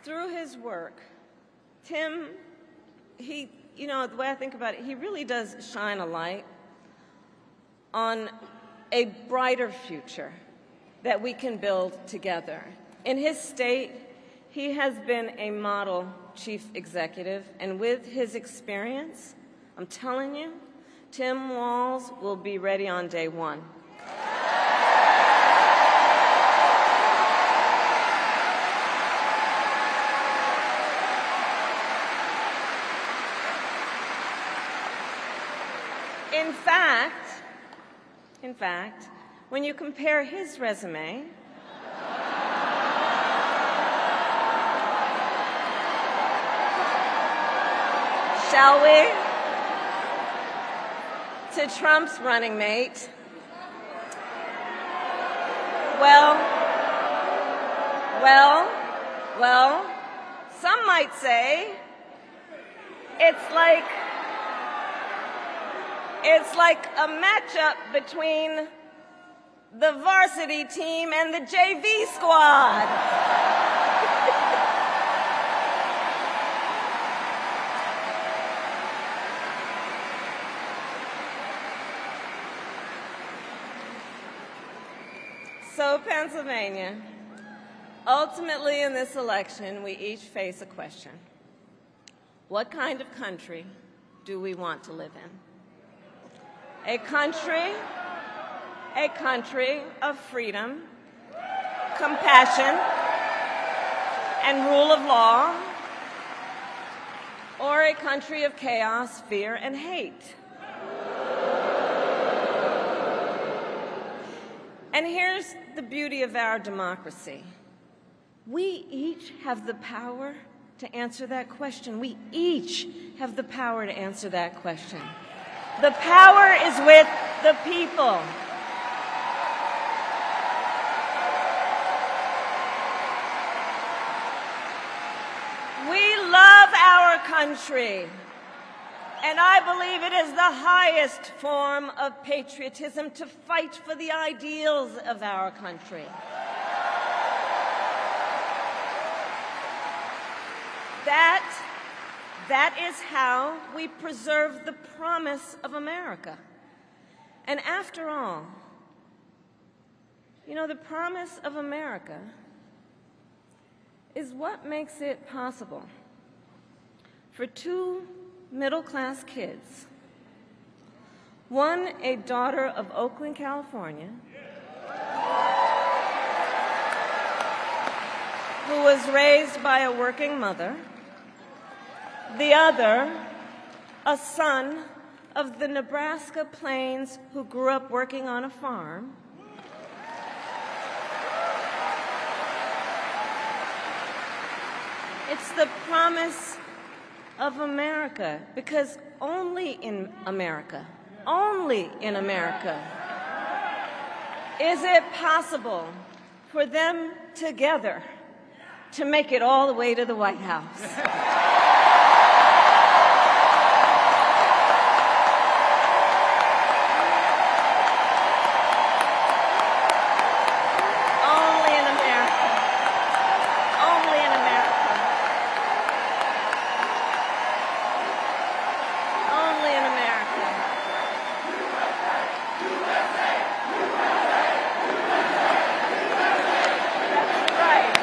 Through his work, Tim, the way I think about it, he really does shine a light on a brighter future that we can build together. In his state, he has been a model chief executive, and with his experience, I'm telling you, Tim Walz will be ready on day one. In fact, when you compare his resume shall we, to Trump's running mate, well, some might say it's like a matchup between the varsity team and the JV squad. So, Pennsylvania, ultimately in this election, we each face a question. What kind of country do we want to live in? A country of freedom, compassion, and rule of law, or a country of chaos, fear, and hate? And here's the beauty of our democracy. We each have the power to answer that question. We each have the power to answer that question. The power is with the people. We love our country, and I believe it is the highest form of patriotism to fight for the ideals of our country. That is how we preserve the promise of America. And after all, the promise of America is what makes it possible for two middle-class kids, one a daughter of Oakland, California, who was raised by a working mother, the other, a son of the Nebraska plains who grew up working on a farm. It's the promise of America, because only in America, is it possible for them together to make it all the way to the White House. Only in America. Only in America. Only in America. Right.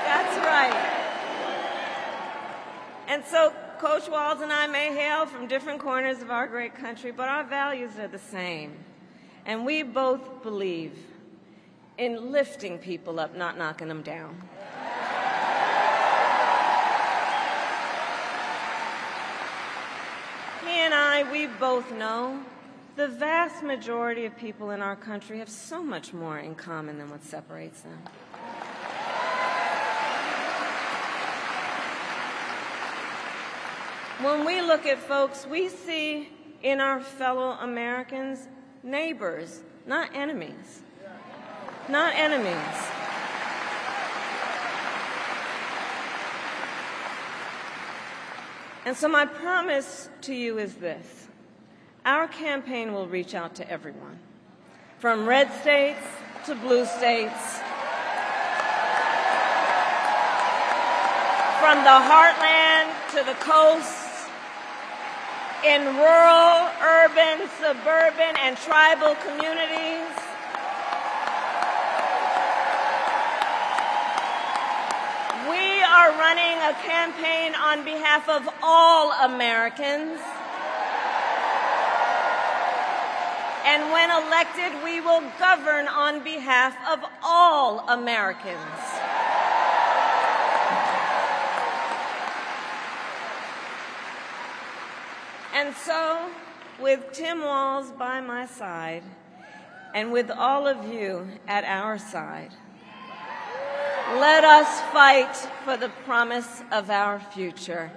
That's right. And so Coach Walz and I may hail from different corners of our great country, but our values are the same. And we both believe in lifting people up, not knocking them down. He and I, we both know the vast majority of people in our country have so much more in common than what separates them. When we look at folks, we see in our fellow Americans neighbors, not enemies. Not enemies. And so my promise to you is this. Our campaign will reach out to everyone, from red states to blue states, from the heartland to the coast, in rural, urban, suburban, and tribal communities. We are running a campaign on behalf of all Americans. And when elected, we will govern on behalf of all Americans. And so, with Tim Walz by my side, and with all of you at our side, let us fight for the promise of our future.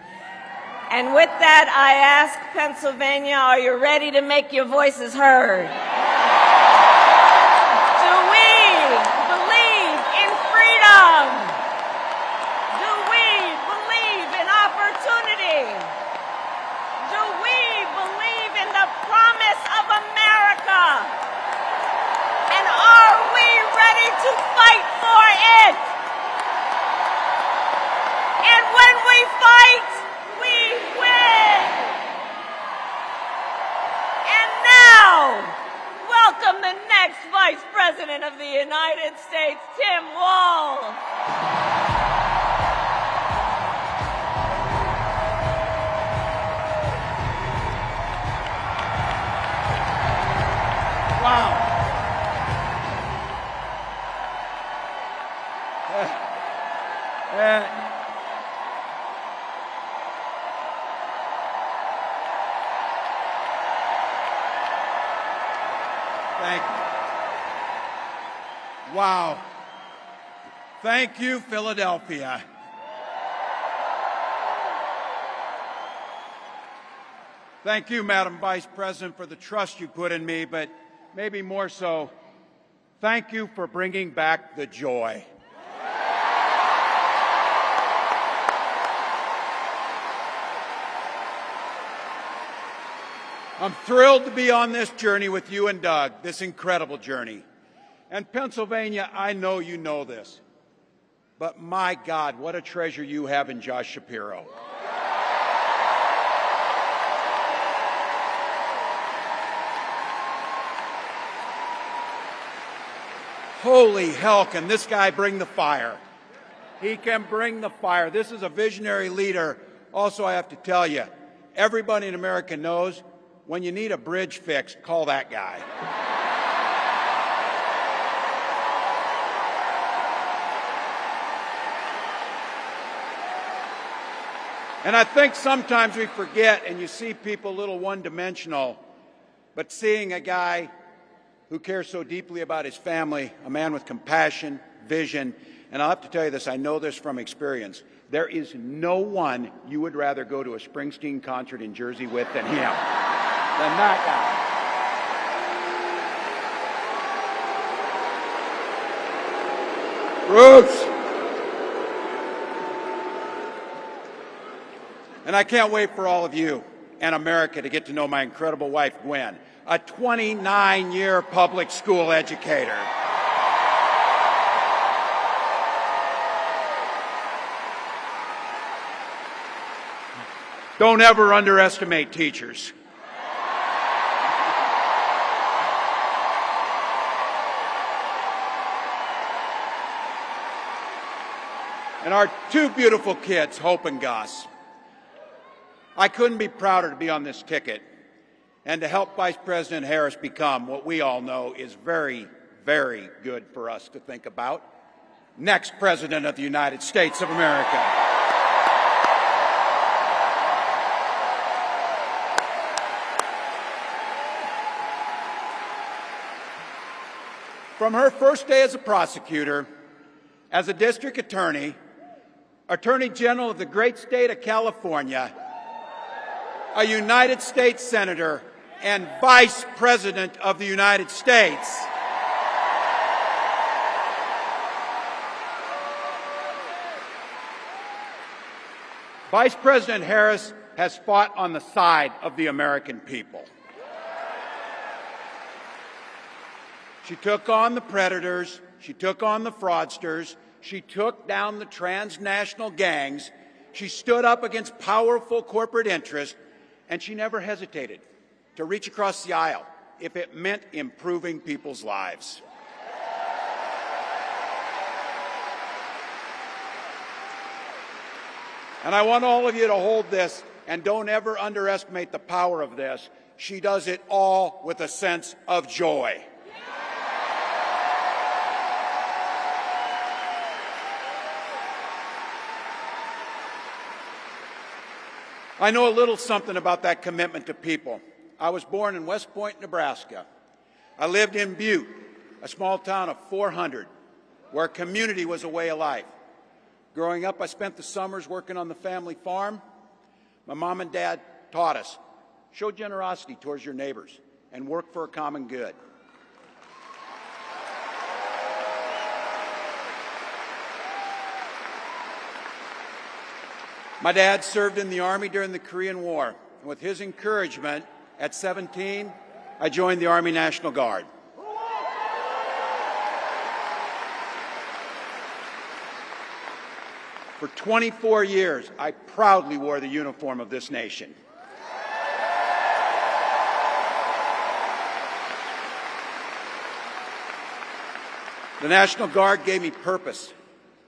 And with that, I ask Pennsylvania, are you ready to make your voices heard? Do we believe in freedom? Do we believe in opportunity? Do we believe in the promise of America? And are we ready to fight for it? And when we fight, we win. And now, welcome the next Vice President of the United States, Tim Walz. Wow. Thank you. Wow. Thank you, Philadelphia. Thank you, Madam Vice President, for the trust you put in me, but maybe more so, thank you for bringing back the joy. I'm thrilled to be on this journey with you and Doug, this incredible journey. And Pennsylvania, I know you know this, but my God, what a treasure you have in Josh Shapiro. Holy hell, can this guy bring the fire? He can bring the fire. This is a visionary leader. Also, I have to tell you, everybody in America knows when you need a bridge fixed, call that guy. And I think sometimes we forget, and you see people a little one-dimensional, but seeing a guy who cares so deeply about his family, a man with compassion, vision, and I'll have to tell you this, I know this from experience, there is no one you would rather go to a Springsteen concert in Jersey with than him. Than that Bruce. And I can't wait for all of you and America to get to know my incredible wife, Gwen, a 29-year public school educator. Don't ever underestimate teachers. And our two beautiful kids, Hope and Gus. I couldn't be prouder to be on this ticket and to help Vice President Harris become what we all know is very, very good for us to think about. Next President of the United States of America. From her first day as a prosecutor, as a district attorney, Attorney General of the great state of California, a United States Senator, and Vice President of the United States. Vice President Harris has fought on the side of the American people. She took on the predators, she took on the fraudsters, she took down the transnational gangs, she stood up against powerful corporate interests, and she never hesitated to reach across the aisle if it meant improving people's lives. And I want all of you to hold this, and don't ever underestimate the power of this. She does it all with a sense of joy. I know a little something about that commitment to people. I was born in West Point, Nebraska. I lived in Butte, a small town of 400, where community was a way of life. Growing up, I spent the summers working on the family farm. My mom and dad taught us, show generosity towards your neighbors and work for a common good. My dad served in the Army during the Korean War. And with his encouragement, at 17, I joined the Army National Guard. For 24 years, I proudly wore the uniform of this nation. The National Guard gave me purpose.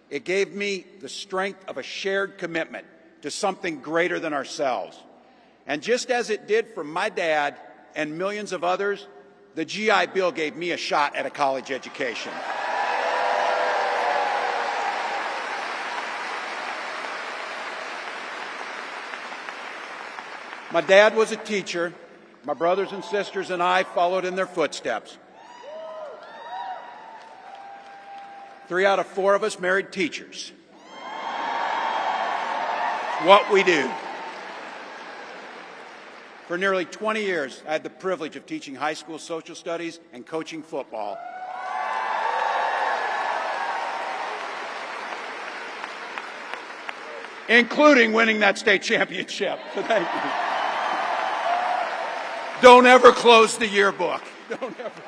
It gave me the strength of a shared commitment to something greater than ourselves. And just as it did for my dad and millions of others, the GI Bill gave me a shot at a college education. My dad was a teacher. My brothers and sisters and I followed in their footsteps. 3 out of 4 of us married teachers. What we do. For nearly 20 years, I had the privilege of teaching high school social studies and coaching football. Including winning that state championship. So thank you. Don't ever close the yearbook. Don't ever.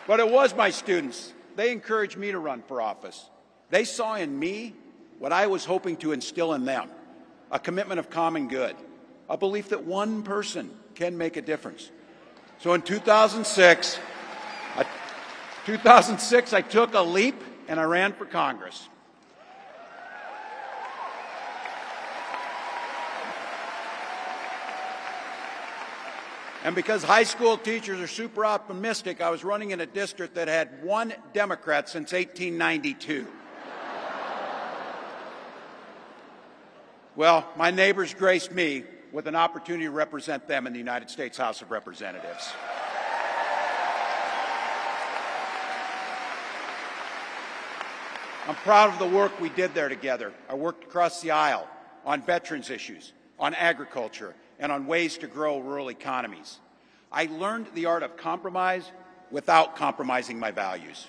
But it was my students. They encouraged me to run for office. They saw in me what I was hoping to instill in them, a commitment of common good, a belief that one person can make a difference. So in 2006, I took a leap and I ran for Congress. And because high school teachers are super optimistic, I was running in a district that had 1 Democrat since 1892. Well, my neighbors graced me with an opportunity to represent them in the United States House of Representatives. I'm proud of the work we did there together. I worked across the aisle on veterans issues, on agriculture, and on ways to grow rural economies. I learned the art of compromise without compromising my values.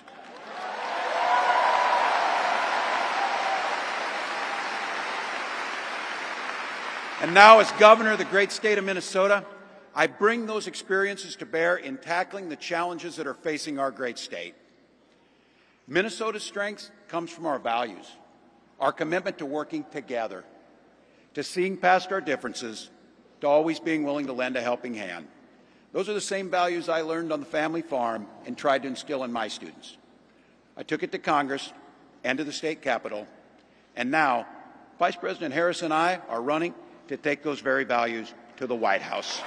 And now, as governor of the great state of Minnesota, I bring those experiences to bear in tackling the challenges that are facing our great state. Minnesota's strength comes from our values, our commitment to working together, to seeing past our differences, to always being willing to lend a helping hand. Those are the same values I learned on the family farm and tried to instill in my students. I took it to Congress and to the state capitol, and now Vice President Harris and I are running to take those very values to the White House.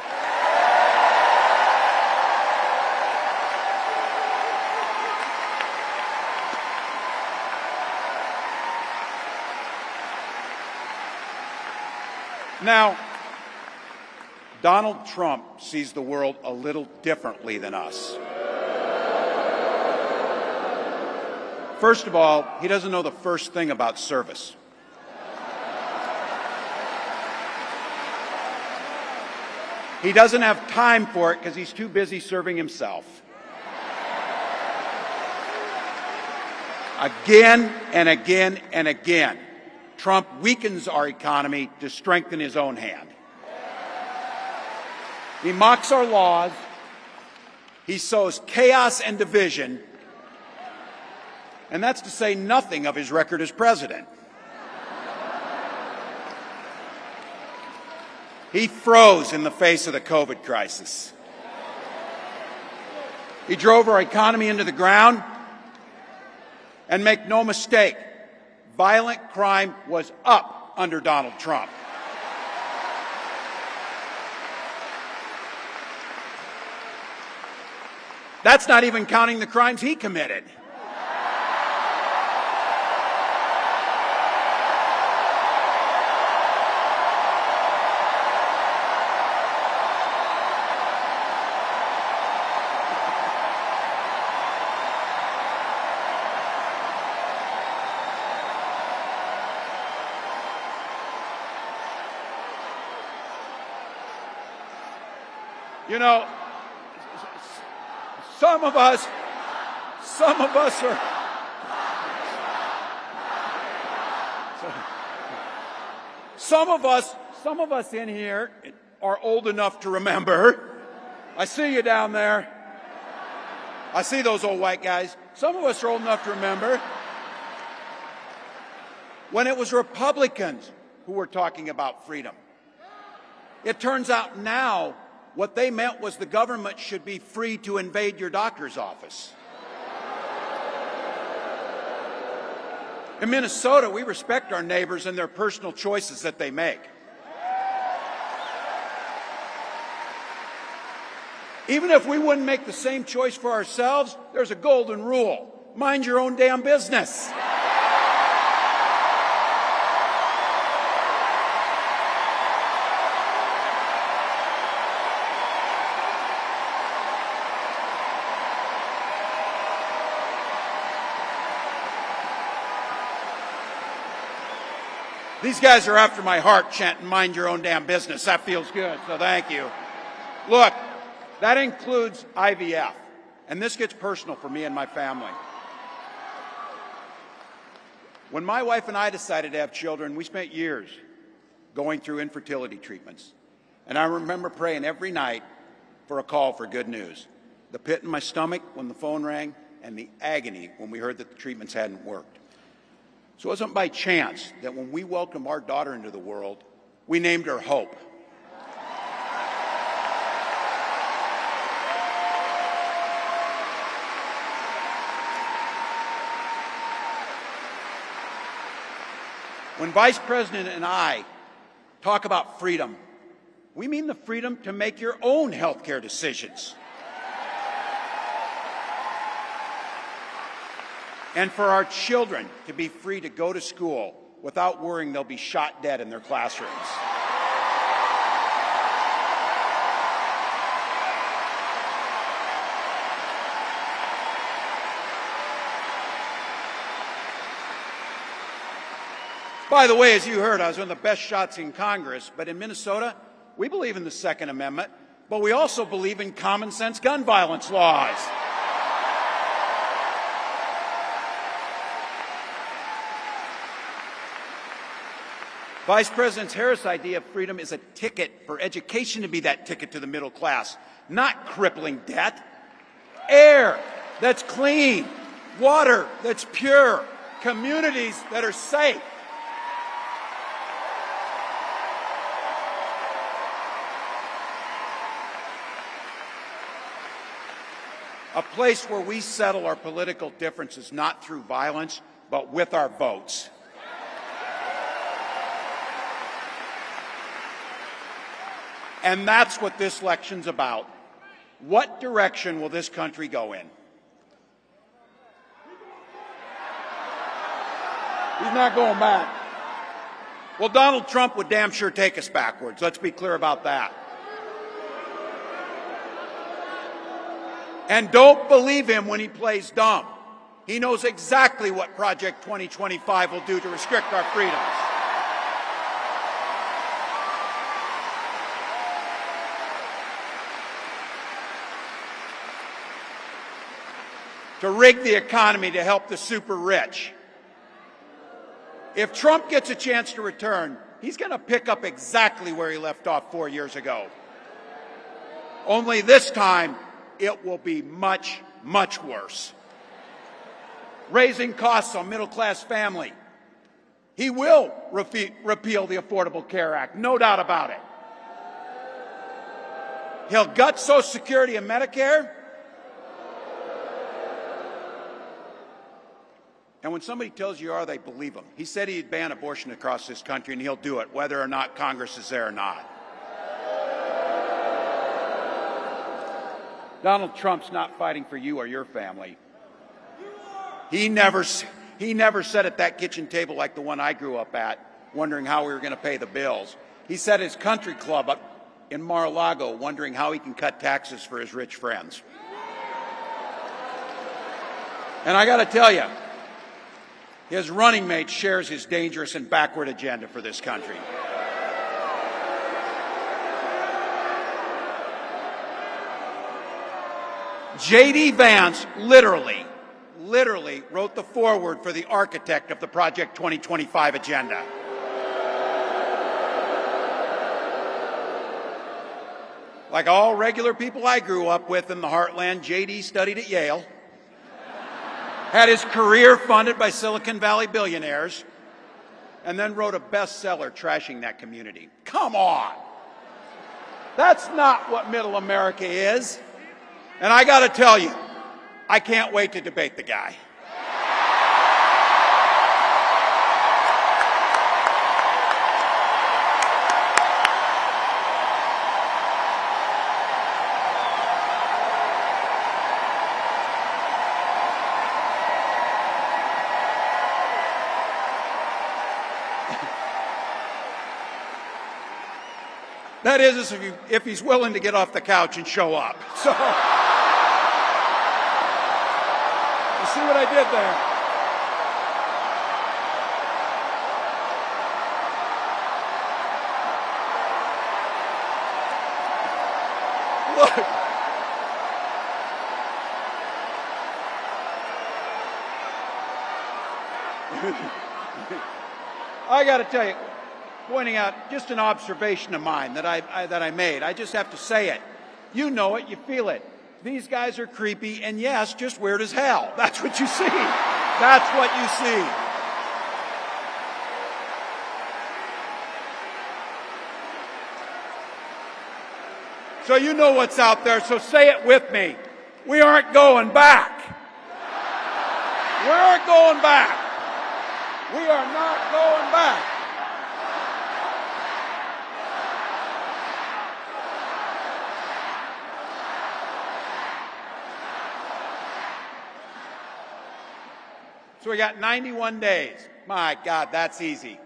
Now, Donald Trump sees the world a little differently than us. First of all, he doesn't know the first thing about service. He doesn't have time for it because he's too busy serving himself. Again and again and again, Trump weakens our economy to strengthen his own hand. He mocks our laws. He sows chaos and division. And that's to say nothing of his record as president. He froze in the face of the COVID crisis. He drove our economy into the ground. And make no mistake, violent crime was up under Donald Trump. That's not even counting the crimes he committed. You know, some of us in here are old enough to remember. I see you down there. I see those old white guys. Some of us are old enough to remember when it was Republicans who were talking about freedom. It turns out now what they meant was the government should be free to invade your doctor's office. In Minnesota, we respect our neighbors and their personal choices that they make. Even if we wouldn't make the same choice for ourselves, there's a golden rule. Mind your own damn business. These guys are after my heart chanting, mind your own damn business. That feels good, so thank you. Look, that includes IVF, and this gets personal for me and my family. When my wife and I decided to have children, we spent years going through infertility treatments. And I remember praying every night for a call for good news. The pit in my stomach when the phone rang, and the agony when we heard that the treatments hadn't worked. So it wasn't by chance that when we welcomed our daughter into the world, we named her Hope. When Vice President and I talk about freedom, we mean the freedom to make your own health care decisions. And for our children to be free to go to school without worrying they'll be shot dead in their classrooms. By the way, as you heard, I was one of the best shots in Congress, but in Minnesota, we believe in the Second Amendment, but we also believe in common sense gun violence laws. Vice President Harris' idea of freedom is a ticket for education to be that ticket to the middle class, not crippling debt. Air that's clean, water that's pure, communities that are safe. A place where we settle our political differences not through violence, but with our votes. And that's what this election's about. What direction will this country go in? He's not going back. Well, Donald Trump would damn sure take us backwards. Let's be clear about that. And don't believe him when he plays dumb. He knows exactly what Project 2025 will do to restrict our freedoms. To rig the economy to help the super rich. If Trump gets a chance to return, he's going to pick up exactly where he left off 4 years ago. Only this time, it will be much, much worse. Raising costs on middle-class family. He will repeal the Affordable Care Act, no doubt about it. He'll gut Social Security and Medicare. And when somebody tells you are, they believe him. He said he'd ban abortion across this country, and he'll do it, whether or not Congress is there or not. Donald Trump's not fighting for you or your family. He never sat at that kitchen table like the one I grew up at, wondering how we were going to pay the bills. He sat at his country club up in Mar-a-Lago, wondering how he can cut taxes for his rich friends. And I got to tell you, his running mate shares his dangerous and backward agenda for this country. J.D. Vance literally wrote the foreword for the architect of the Project 2025 agenda. Like all regular people I grew up with in the heartland, J.D. studied at Yale, had his career funded by Silicon Valley billionaires, and then wrote a bestseller trashing that community. Come on! That's not what middle America is. And I got to tell you, I can't wait to debate the guy. That is, if he's willing to get off the couch and show up. So, you see what I did there? Look. I got to tell you, pointing out just an observation of mine that I made. I just have to say it. You know it, you feel it. These guys are creepy and, yes, just weird as hell. That's what you see. That's what you see. So you know what's out there, so say it with me. We aren't going back. We aren't going back. We are not going back. So we got 91 days. My God, that's easy.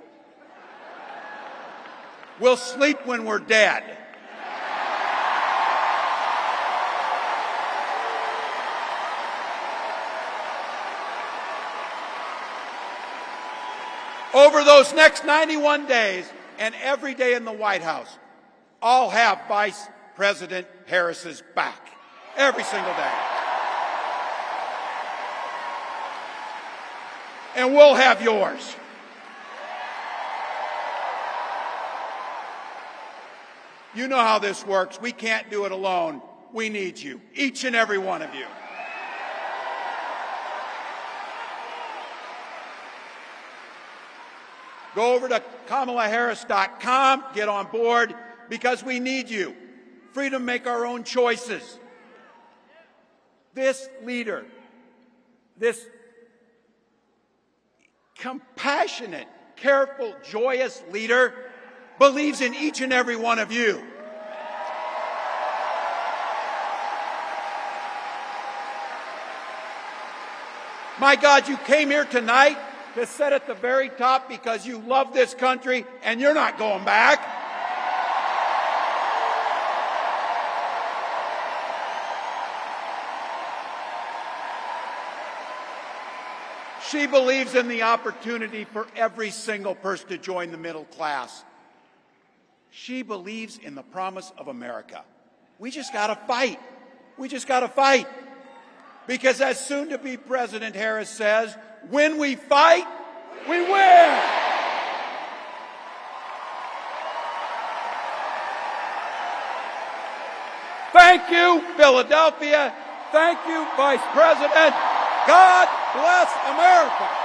We'll sleep when we're dead. Over those next 91 days and every day in the White House, I'll have Vice President Harris's back. Every single day. And we'll have yours. You know how this works. We can't do it alone. We need you, each and every one of you. Go over to KamalaHarris.com, get on board, because we need you. Freedom to make our own choices. This leader, this compassionate, careful, joyous leader believes in each and every one of you. My God, you came here tonight to sit at the very top because you love this country and you're not going back. She believes in the opportunity for every single person to join the middle class. She believes in the promise of America. We just got to fight. We just got to fight. Because as soon-to-be President Harris says, when we fight, we win. Thank you, Philadelphia. Thank you, Vice President. God bless America.